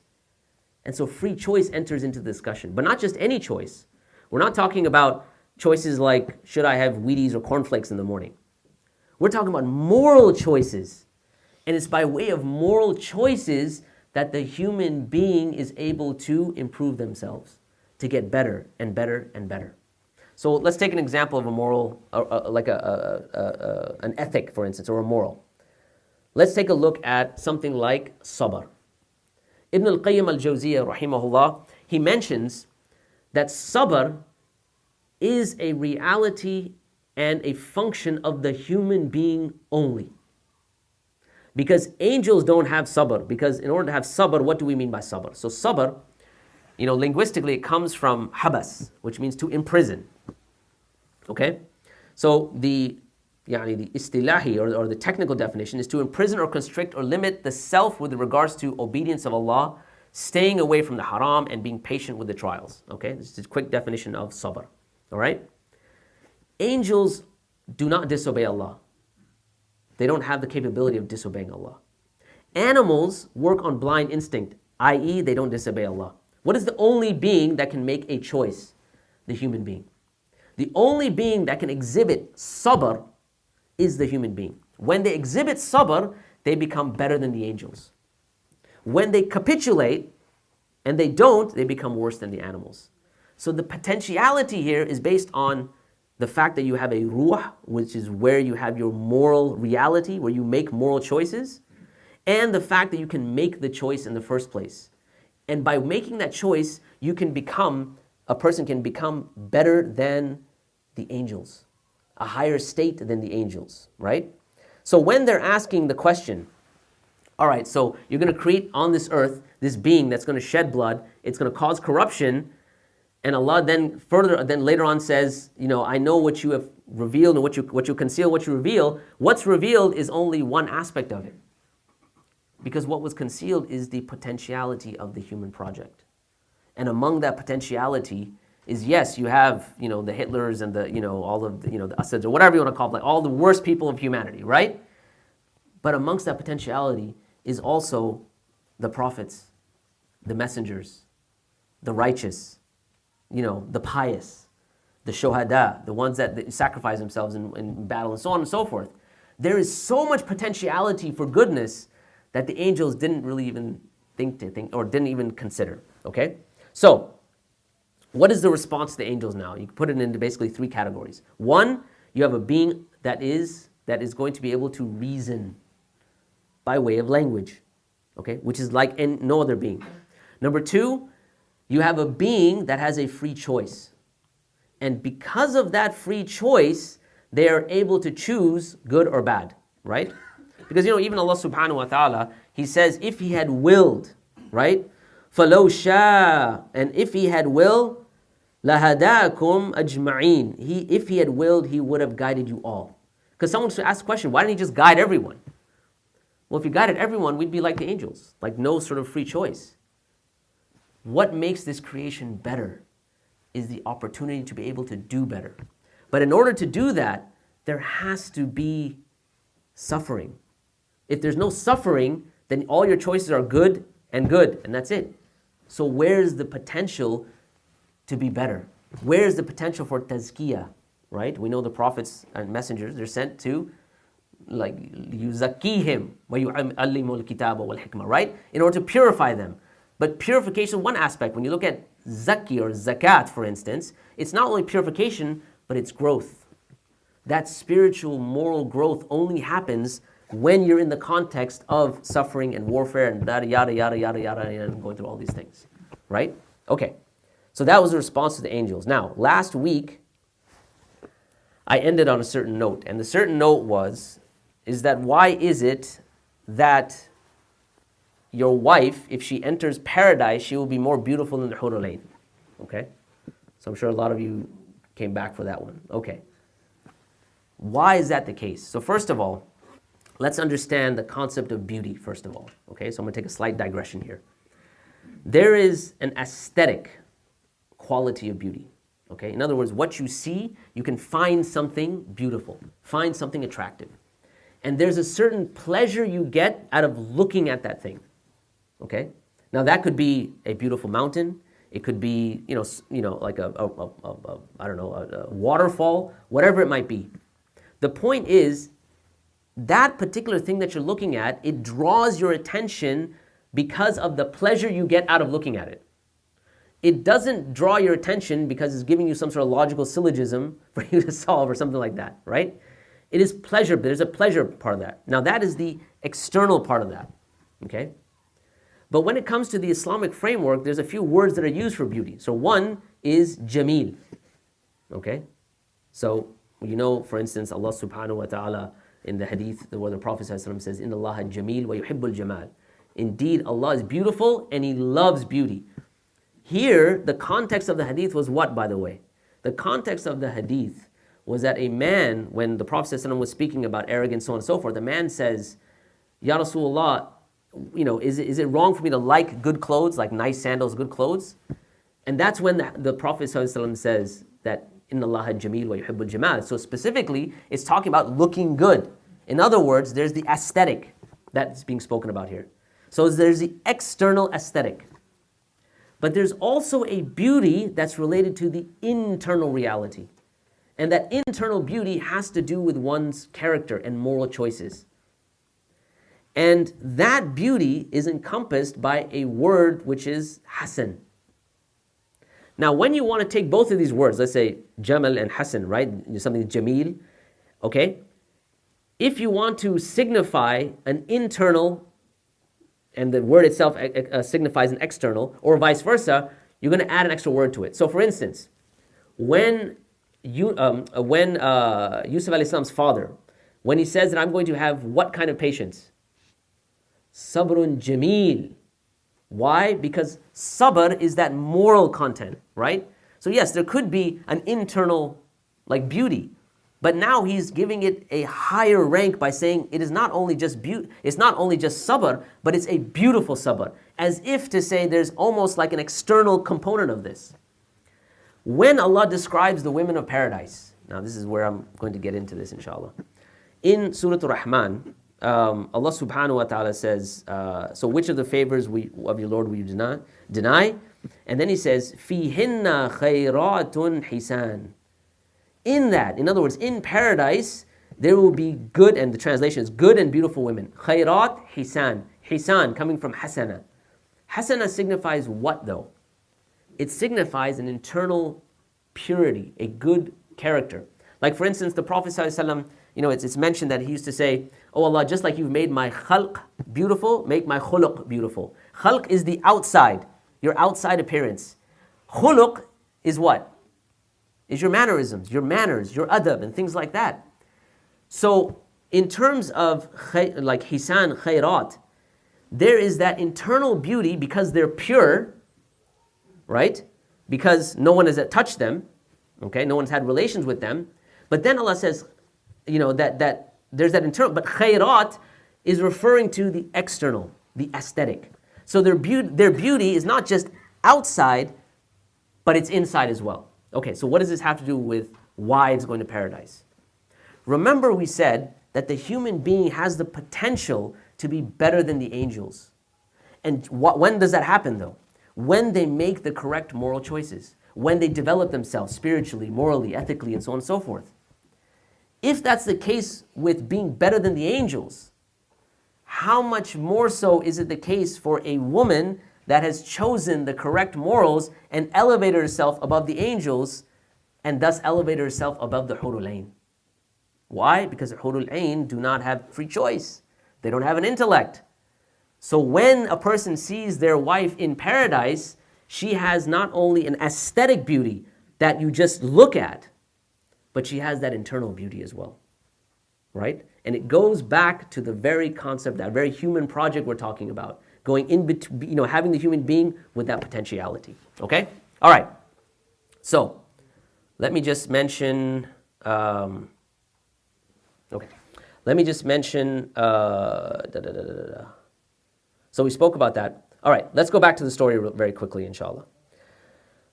And so free choice enters into the discussion, but not just any choice. We're not talking about choices like, should I have Wheaties or cornflakes in the morning? We're talking about moral choices. And it's by way of moral choices that the human being is able to improve themselves, to get better and better and better. So let's take an example of a moral, like an ethic, for instance, or a moral. Let's take a look at something like sabr. Ibn al-Qayyim al-Jawziyah, rahimahullah, he mentions that sabr is a reality and a function of the human being only. Because angels don't have sabr. Because in order to have sabr, what do we mean by sabr? So sabr, linguistically it comes from habas, which means to imprison. Okay? So the istilahi or the technical definition is to imprison or constrict or limit the self with regards to obedience of Allah, staying away from the haram and being patient with the trials. Okay? This is a quick definition of sabr. All right? Angels do not disobey Allah. They don't have the capability of disobeying Allah. Animals work on blind instinct, i.e. they don't disobey Allah. What is the only being that can make a choice? The human being. The only being that can exhibit sabr is the human being. When they exhibit sabr, they become better than the angels. When they capitulate and they don't, they become worse than the animals. So the potentiality here is based on the fact that you have a ruh, which is where you have your moral reality, where you make moral choices, and the fact that you can make the choice in the first place. And by making that choice, a person can become better than the angels, a higher state than the angels, right? So when they're asking the question, all right, so you're going to create on this earth this being that's going to shed blood, it's going to cause corruption, and Allah then later on says, I know what you have revealed and what you conceal, what you reveal. What's revealed is only one aspect of it. Because what was concealed is the potentiality of the human project. And among that potentiality is, yes, you have, the Hitlers and all of the Assads or whatever you want to call it, like all the worst people of humanity, right? But amongst that potentiality is also the prophets, the messengers, the righteous, the pious, the shohada, the ones that sacrifice themselves in battle and so on and so forth. There is so much potentiality for goodness that the angels didn't really even think or didn't even consider, okay? So, what is the response to the angels now? You can put it into basically three categories. One, you have a being that is going to be able to reason by way of language, okay? Which is like no other being. Number two, you have a being that has a free choice. And because of that free choice, they are able to choose good or bad, right? Because, even Allah subhanahu wa ta'ala, He says, if He had willed, right? فَلَوْ شَاءَ, and if He had willed, لَهَدَاكُمْ أَجْمَعِينَ. If He had willed, He would have guided you all. Because someone should ask the question, why didn't He just guide everyone? Well, if He guided everyone, we'd be like the angels, like no sort of free choice. What makes this creation better is the opportunity to be able to do better. But in order to do that, there has to be suffering. If there's no suffering, then all your choices are good, and that's it. So where's the potential to be better? Where's the potential for tazkiyah, right? We know the prophets and messengers, they're sent to yuzakkihim wa yu'allimul kitaba wal hikmah, right? In order to purify them. But purification, one aspect, when you look at zakki or zakat, for instance, it's not only purification, but it's growth. That spiritual, moral growth only happens when you're in the context of suffering and warfare and yada, yada, yada, yada, yada, and going through all these things, right? Okay, so that was the response to the angels. Now, last week, I ended on a certain note, and the certain note is that why is it that your wife, if she enters paradise, she will be more beautiful than the Hur al-Ain. Okay? So I'm sure a lot of you came back for that one. Okay. Why is that the case? So first of all, let's understand the concept of beauty, first of all. Okay? So I'm going to take a slight digression here. There is an aesthetic quality of beauty. Okay? In other words, what you see, you can find something beautiful, find something attractive. And there's a certain pleasure you get out of looking at that thing. Okay? Now that could be a beautiful mountain. It could be, like a waterfall, whatever it might be. The point is, that particular thing that you're looking at, it draws your attention because of the pleasure you get out of looking at it. It doesn't draw your attention because it's giving you some sort of logical syllogism for you to solve or something like that, right? It is pleasure, but there's a pleasure part of that. Now that is the external part of that, okay? But when it comes to the Islamic framework, there's a few words that are used for beauty. So one is jameel, okay? So, for instance, Allah subhanahu wa ta'ala in the hadith where the Prophet says, Inna Allah jameel wa yuhibbul jamal. Indeed, Allah is beautiful and He loves beauty. Here, the context of the hadith was what, by the way? The context of the hadith was that a man, when the Prophet ﷺ was speaking about arrogance, so on and so forth, the man says, Ya Rasulullah, is it wrong for me to like good clothes, like nice sandals, good clothes? And that's when the Prophet ﷺ says that, Inna Allah jameel wa yuhibbul jamal. So specifically, it's talking about looking good. In other words, there's the aesthetic that's being spoken about here. So there's the external aesthetic. But there's also a beauty that's related to the internal reality. And that internal beauty has to do with one's character and moral choices. And that beauty is encompassed by a word which is hasan. Now, when you want to take both of these words, let's say jamal and hasan, right? Something jameel, okay? If you want to signify an internal, and the word itself signifies an external, or vice versa, you're going to add an extra word to it. So, for instance, when Yusuf alayhi salam's father, when he says that I'm going to have what kind of patience? Sabrun jameel. Why? Because sabr is that moral content, right? So yes, there could be an internal beauty, but now he's giving it a higher rank by saying it is not only just it's not only just sabr, but it's a beautiful sabr, as if to say there's almost like an external component of this. When Allah describes the women of paradise, now this is where I'm going to get into this inshallah. In Surah Al-Rahman, Allah subhanahu wa ta'ala says, so which of the favors of your Lord will you deny? And then He says, فِيهِنَّ خَيْرَاتٌ حِسَانٌ. In that, in other words, in paradise, there will be good, and the translation is good and beautiful women. Khayrat hisan. Hisan coming from hasana. Hasana signifies what though? It signifies an internal purity, a good character. Like for instance, the Prophet ﷺ, it's mentioned that he used to say, Oh Allah, just like you've made my khalq beautiful, make my khuluq beautiful. Khalq is the outside, your outside appearance. Khuluq is what? Is your mannerisms, your manners, your adab, and things like that. So, in terms of like hisan, khayrat, there is that internal beauty because they're pure, right? Because no one has touched them, okay? No one's had relations with them. But then Allah says, that there's that internal, but khayrat is referring to the external, the aesthetic. So their beauty is not just outside, but it's inside as well. Okay, so what does this have to do with wives going to paradise? Remember we said that the human being has the potential to be better than the angels. And when does that happen though? When they make the correct moral choices. When they develop themselves spiritually, morally, ethically, and so on and so forth. If that's the case with being better than the angels, how much more so is it the case for a woman that has chosen the correct morals and elevated herself above the angels and thus elevated herself above the Hurul Ain? Why? Because the Hurul Ain do not have free choice. They don't have an intellect. So when a person sees their wife in paradise, she has not only an aesthetic beauty that you just look at, but she has that internal beauty as well, right? And it goes back to the very concept, that very human project we're talking about, going in between, having the human being with that potentiality, okay? All right, so let me just mention, so we spoke about that. All right, let's go back to the story very quickly, inshallah.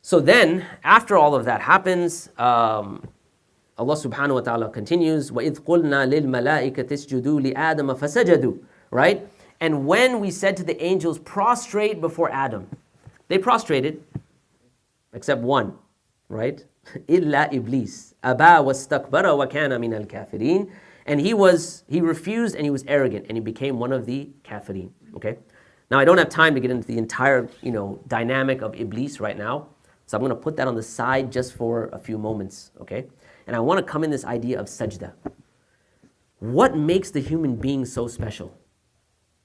So then, after all of that happens, Allah subhanahu wa ta'ala continues, وَإِذْ قُلْنَا لِلْمَلَائِكَةِ اسْجُدُوا لِآدَمَ فَسَجَدُوا, right? And when we said to the angels, prostrate before Adam, they prostrated, except one, right? إِلَّا إِبْلِيسَ أَبَى وَاسْتَكْبَرَ وَكَانَ مِنَ الْكَافِرِينَ. And he refused and he was arrogant and he became one of the kafirin, okay? Now I don't have time to get into the entire, dynamic of Iblis right now, so I'm going to put that on the side just for a few moments, okay? And I want to come in this idea of sajda. What makes the human being so special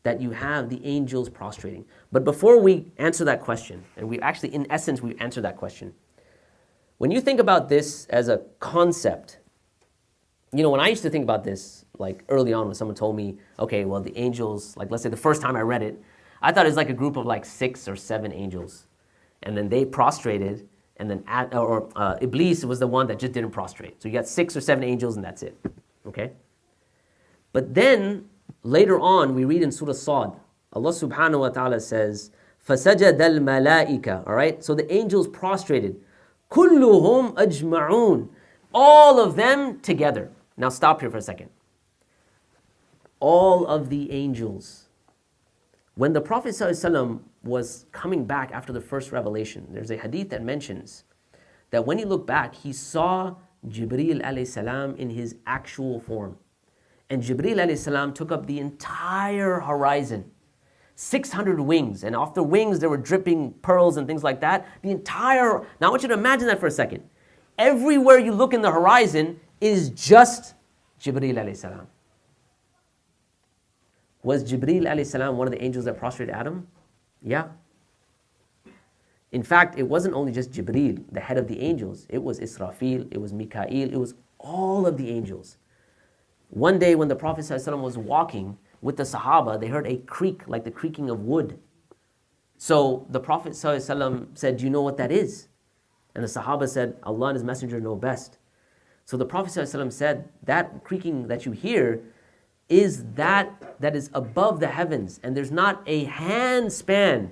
that you have the angels prostrating? But before we answer that question, and we actually, in essence, we answer that question. When you think about this as a concept, when I used to think about this, like early on when someone told me, okay, well, the angels, like let's say the first time I read it, I thought it was like a group of like 6 or 7 angels. And then they prostrated, and then Iblis was the one that just didn't prostrate. So you got 6 or 7 angels and that's it, okay? But then, later on, we read in Surah Sad, Allah subhanahu wa ta'ala says, فَسَجَدَ الْمَلَائِكَةِ, all right? So the angels prostrated. كُلُّهُمْ أَجْمَعُونَ, all of them together. Now stop here for a second. All of the angels. When the Prophet ﷺ was coming back after the first revelation, there's a hadith that mentions that when he looked back, he saw Jibreel alayhi salam in his actual form. And Jibreel alayhi salam took up the entire horizon, 600 wings, and off the wings there were dripping pearls and things like that. Now I want you to imagine that for a second. Everywhere you look in the horizon is just Jibreel alayhi salam. Was Jibreel alayhi salam one of the angels that prostrated Adam? Yeah. In fact, it wasn't only just Jibreel, the head of the angels. It was Israfil, it was Mikael, it was all of the angels. One day when the Prophet ﷺ was walking with the Sahaba, they heard a creak like the creaking of wood. So the Prophet ﷺ said, do you know what that is? And the Sahaba said, Allah and His Messenger know best. So the Prophet ﷺ said, that creaking that you hear is that is above the heavens, and there's not a hand span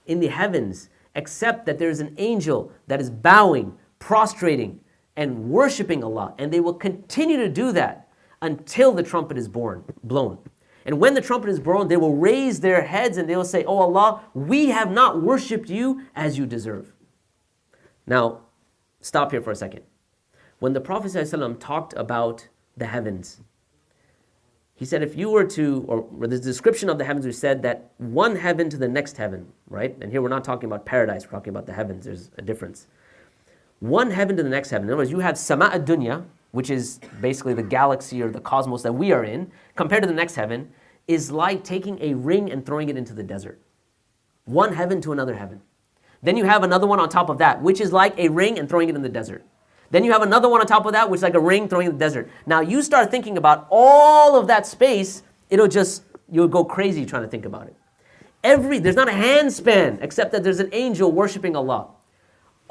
in the heavens except that there's an angel that is bowing, prostrating, and worshiping Allah, and they will continue to do that until the trumpet is blown. And when the trumpet is blown, they will raise their heads and they will say, "Oh Allah, we have not worshipped you as you deserve." Now, stop here for a second. When the Prophet ﷺ talked about the heavens, he said if you were to, or the description of the heavens, we said that one heaven to the next heaven, right? And here we're not talking about paradise, we're talking about the heavens, there's a difference. One heaven to the next heaven. In other words, you have Sama' ad-Dunya, which is basically the galaxy or the cosmos that we are in, compared to the next heaven, is like taking a ring and throwing it into the desert. One heaven to another heaven. Then you have another one on top of that, which is like a ring and throwing it in the desert. Then you have another one on top of that, which is like a ring throwing it in the desert. Now you start thinking about all of that space, you'll go crazy trying to think about it. There's not a hand span except that there's an angel worshiping Allah.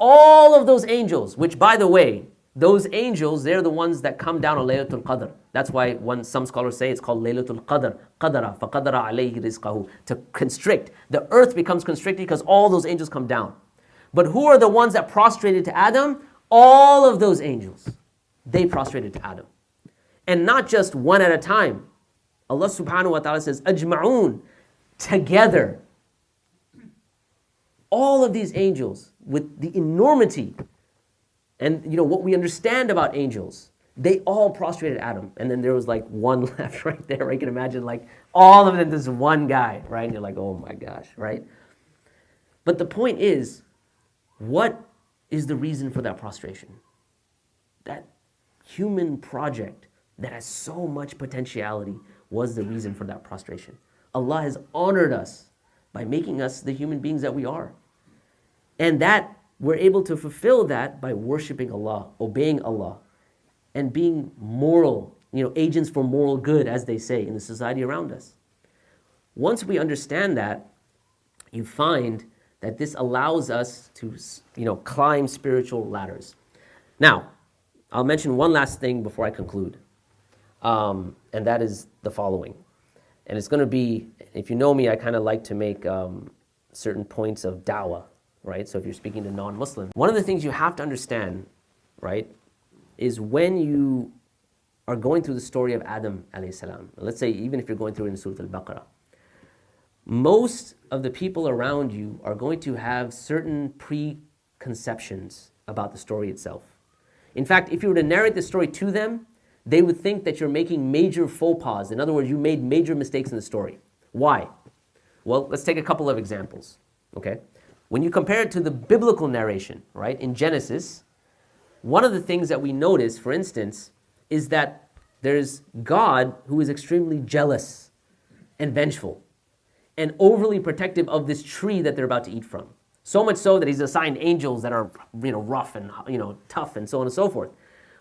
All of those angels, which by the way, those angels, they're the ones that come down on Laylatul Qadr. That's why some scholars say it's called Laylatul Qadr. Qadara, faqadara alayhi rizqahu. To constrict. The earth becomes constricted because all those angels come down. But who are the ones that prostrated to Adam? All of those angels. They prostrated to Adam. And not just one at a time. Allah subhanahu wa ta'ala says, ajma'un, together. All of these angels, with the enormity and what we understand about angels, they all prostrated Adam. And then there was like one left right there. Right? You can imagine like all of them, this one guy, right? And you're like, oh my gosh, right? But the point is, what is the reason for that prostration? That human project that has so much potentiality was the reason for that prostration. Allah has honored us by making us the human beings that we are. And that we're able to fulfill that by worshiping Allah, obeying Allah, and being moral, agents for moral good, as they say, in the society around us. Once we understand that, you find that this allows us to, climb spiritual ladders. Now, I'll mention one last thing before I conclude, and that is the following. And it's going to be, if you know me, I kind of like to make certain points of da'wah, right? So if you're speaking to non-Muslims, one of the things you have to understand, right, is when you are going through the story of Adam alayhi salam. Let's say even if you're going through it in Surah Al-Baqarah, most of the people around you are going to have certain preconceptions about the story itself. In fact, if you were to narrate the story to them, they would think that you're making major faux pas. In other words, you made major mistakes in the story. Why? Well, let's take a couple of examples, okay? When you compare it to the biblical narration, right, in Genesis, one of the things that we notice, for instance, is that there's God who is extremely jealous and vengeful and overly protective of this tree that they're about to eat from. So much so that he's assigned angels that are, rough and, tough and so on and so forth.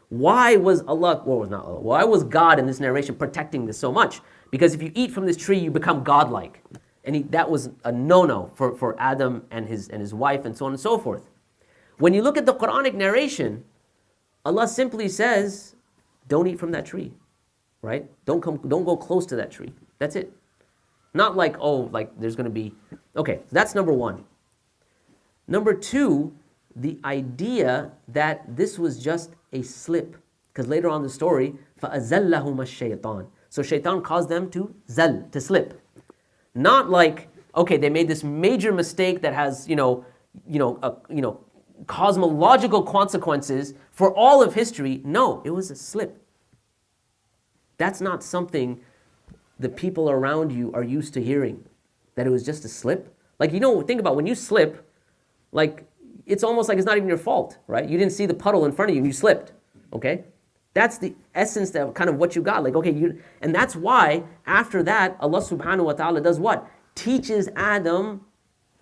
Why was why was God in this narration protecting this so much? Because if you eat from this tree, you become godlike. And that was a no-no for Adam and his wife and so on and so forth. When you look at the Quranic narration, Allah simply says, don't eat from that tree, right? Don't go close to that tree. That's it. Not like, there's going to be... Okay, that's number one. Number two, the idea that this was just a slip. Because later on in the story, فَأَزَلَّهُمَ الشَّيْطَانِ. So shaitan caused them to slip. Not like, okay, they made this major mistake that has, cosmological consequences for all of history. No, it was a slip. That's not something the people around you are used to hearing, that it was just a slip. Think about when you slip, it's almost like it's not even your fault, right? You didn't see the puddle in front of you and you slipped, okay? That's the essence of kind of what you got. And that's why after that, Allah subhanahu wa ta'ala does what? Teaches Adam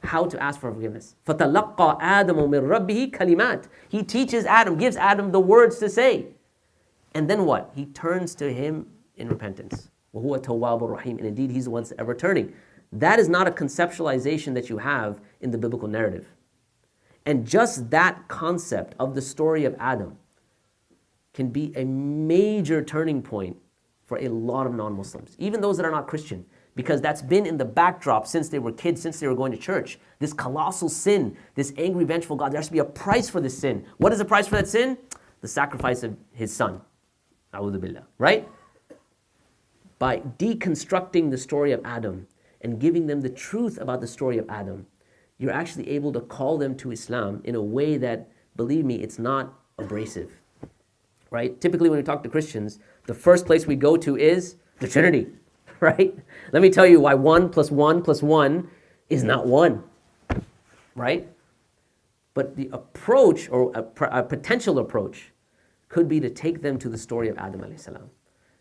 how to ask for forgiveness. فَتَلَقَّى آدَمُ مِنْ رَبِّهِ كَلِمَاتٍ. He teaches Adam, gives Adam the words to say. And then what? He turns to him in repentance. وَهُوَ تَوَّابُ الرَّحِيمُ. And indeed, he's the one that's ever turning. That is not a conceptualization that you have in the biblical narrative. And just that concept of the story of Adam can be a major turning point for a lot of non-Muslims, even those that are not Christian, because that's been in the backdrop since they were kids, since they were going to church. This colossal sin, this angry, vengeful God, there has to be a price for this sin. What is the price for that sin? The sacrifice of his son. A'udhu billah, right? By deconstructing the story of Adam and giving them the truth about the story of Adam, you're actually able to call them to Islam in a way that, believe me, it's not abrasive, right? Typically when we talk to Christians, the first place we go to is the Trinity, right? Let me tell you why 1 + 1 + 1 is not 1, right? But the approach, or a potential approach, could be to take them to the story of Adam alayhi salam,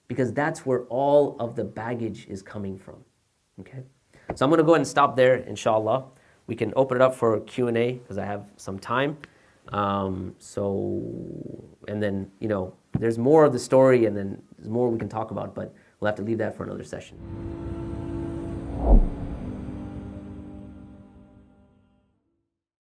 because that's where all of the baggage is coming from, okay? So I'm going to go ahead and stop there, inshallah. We can open it up for Q&A because I have some time. And then, there's more of the story and then there's more we can talk about, but we'll have to leave that for another session.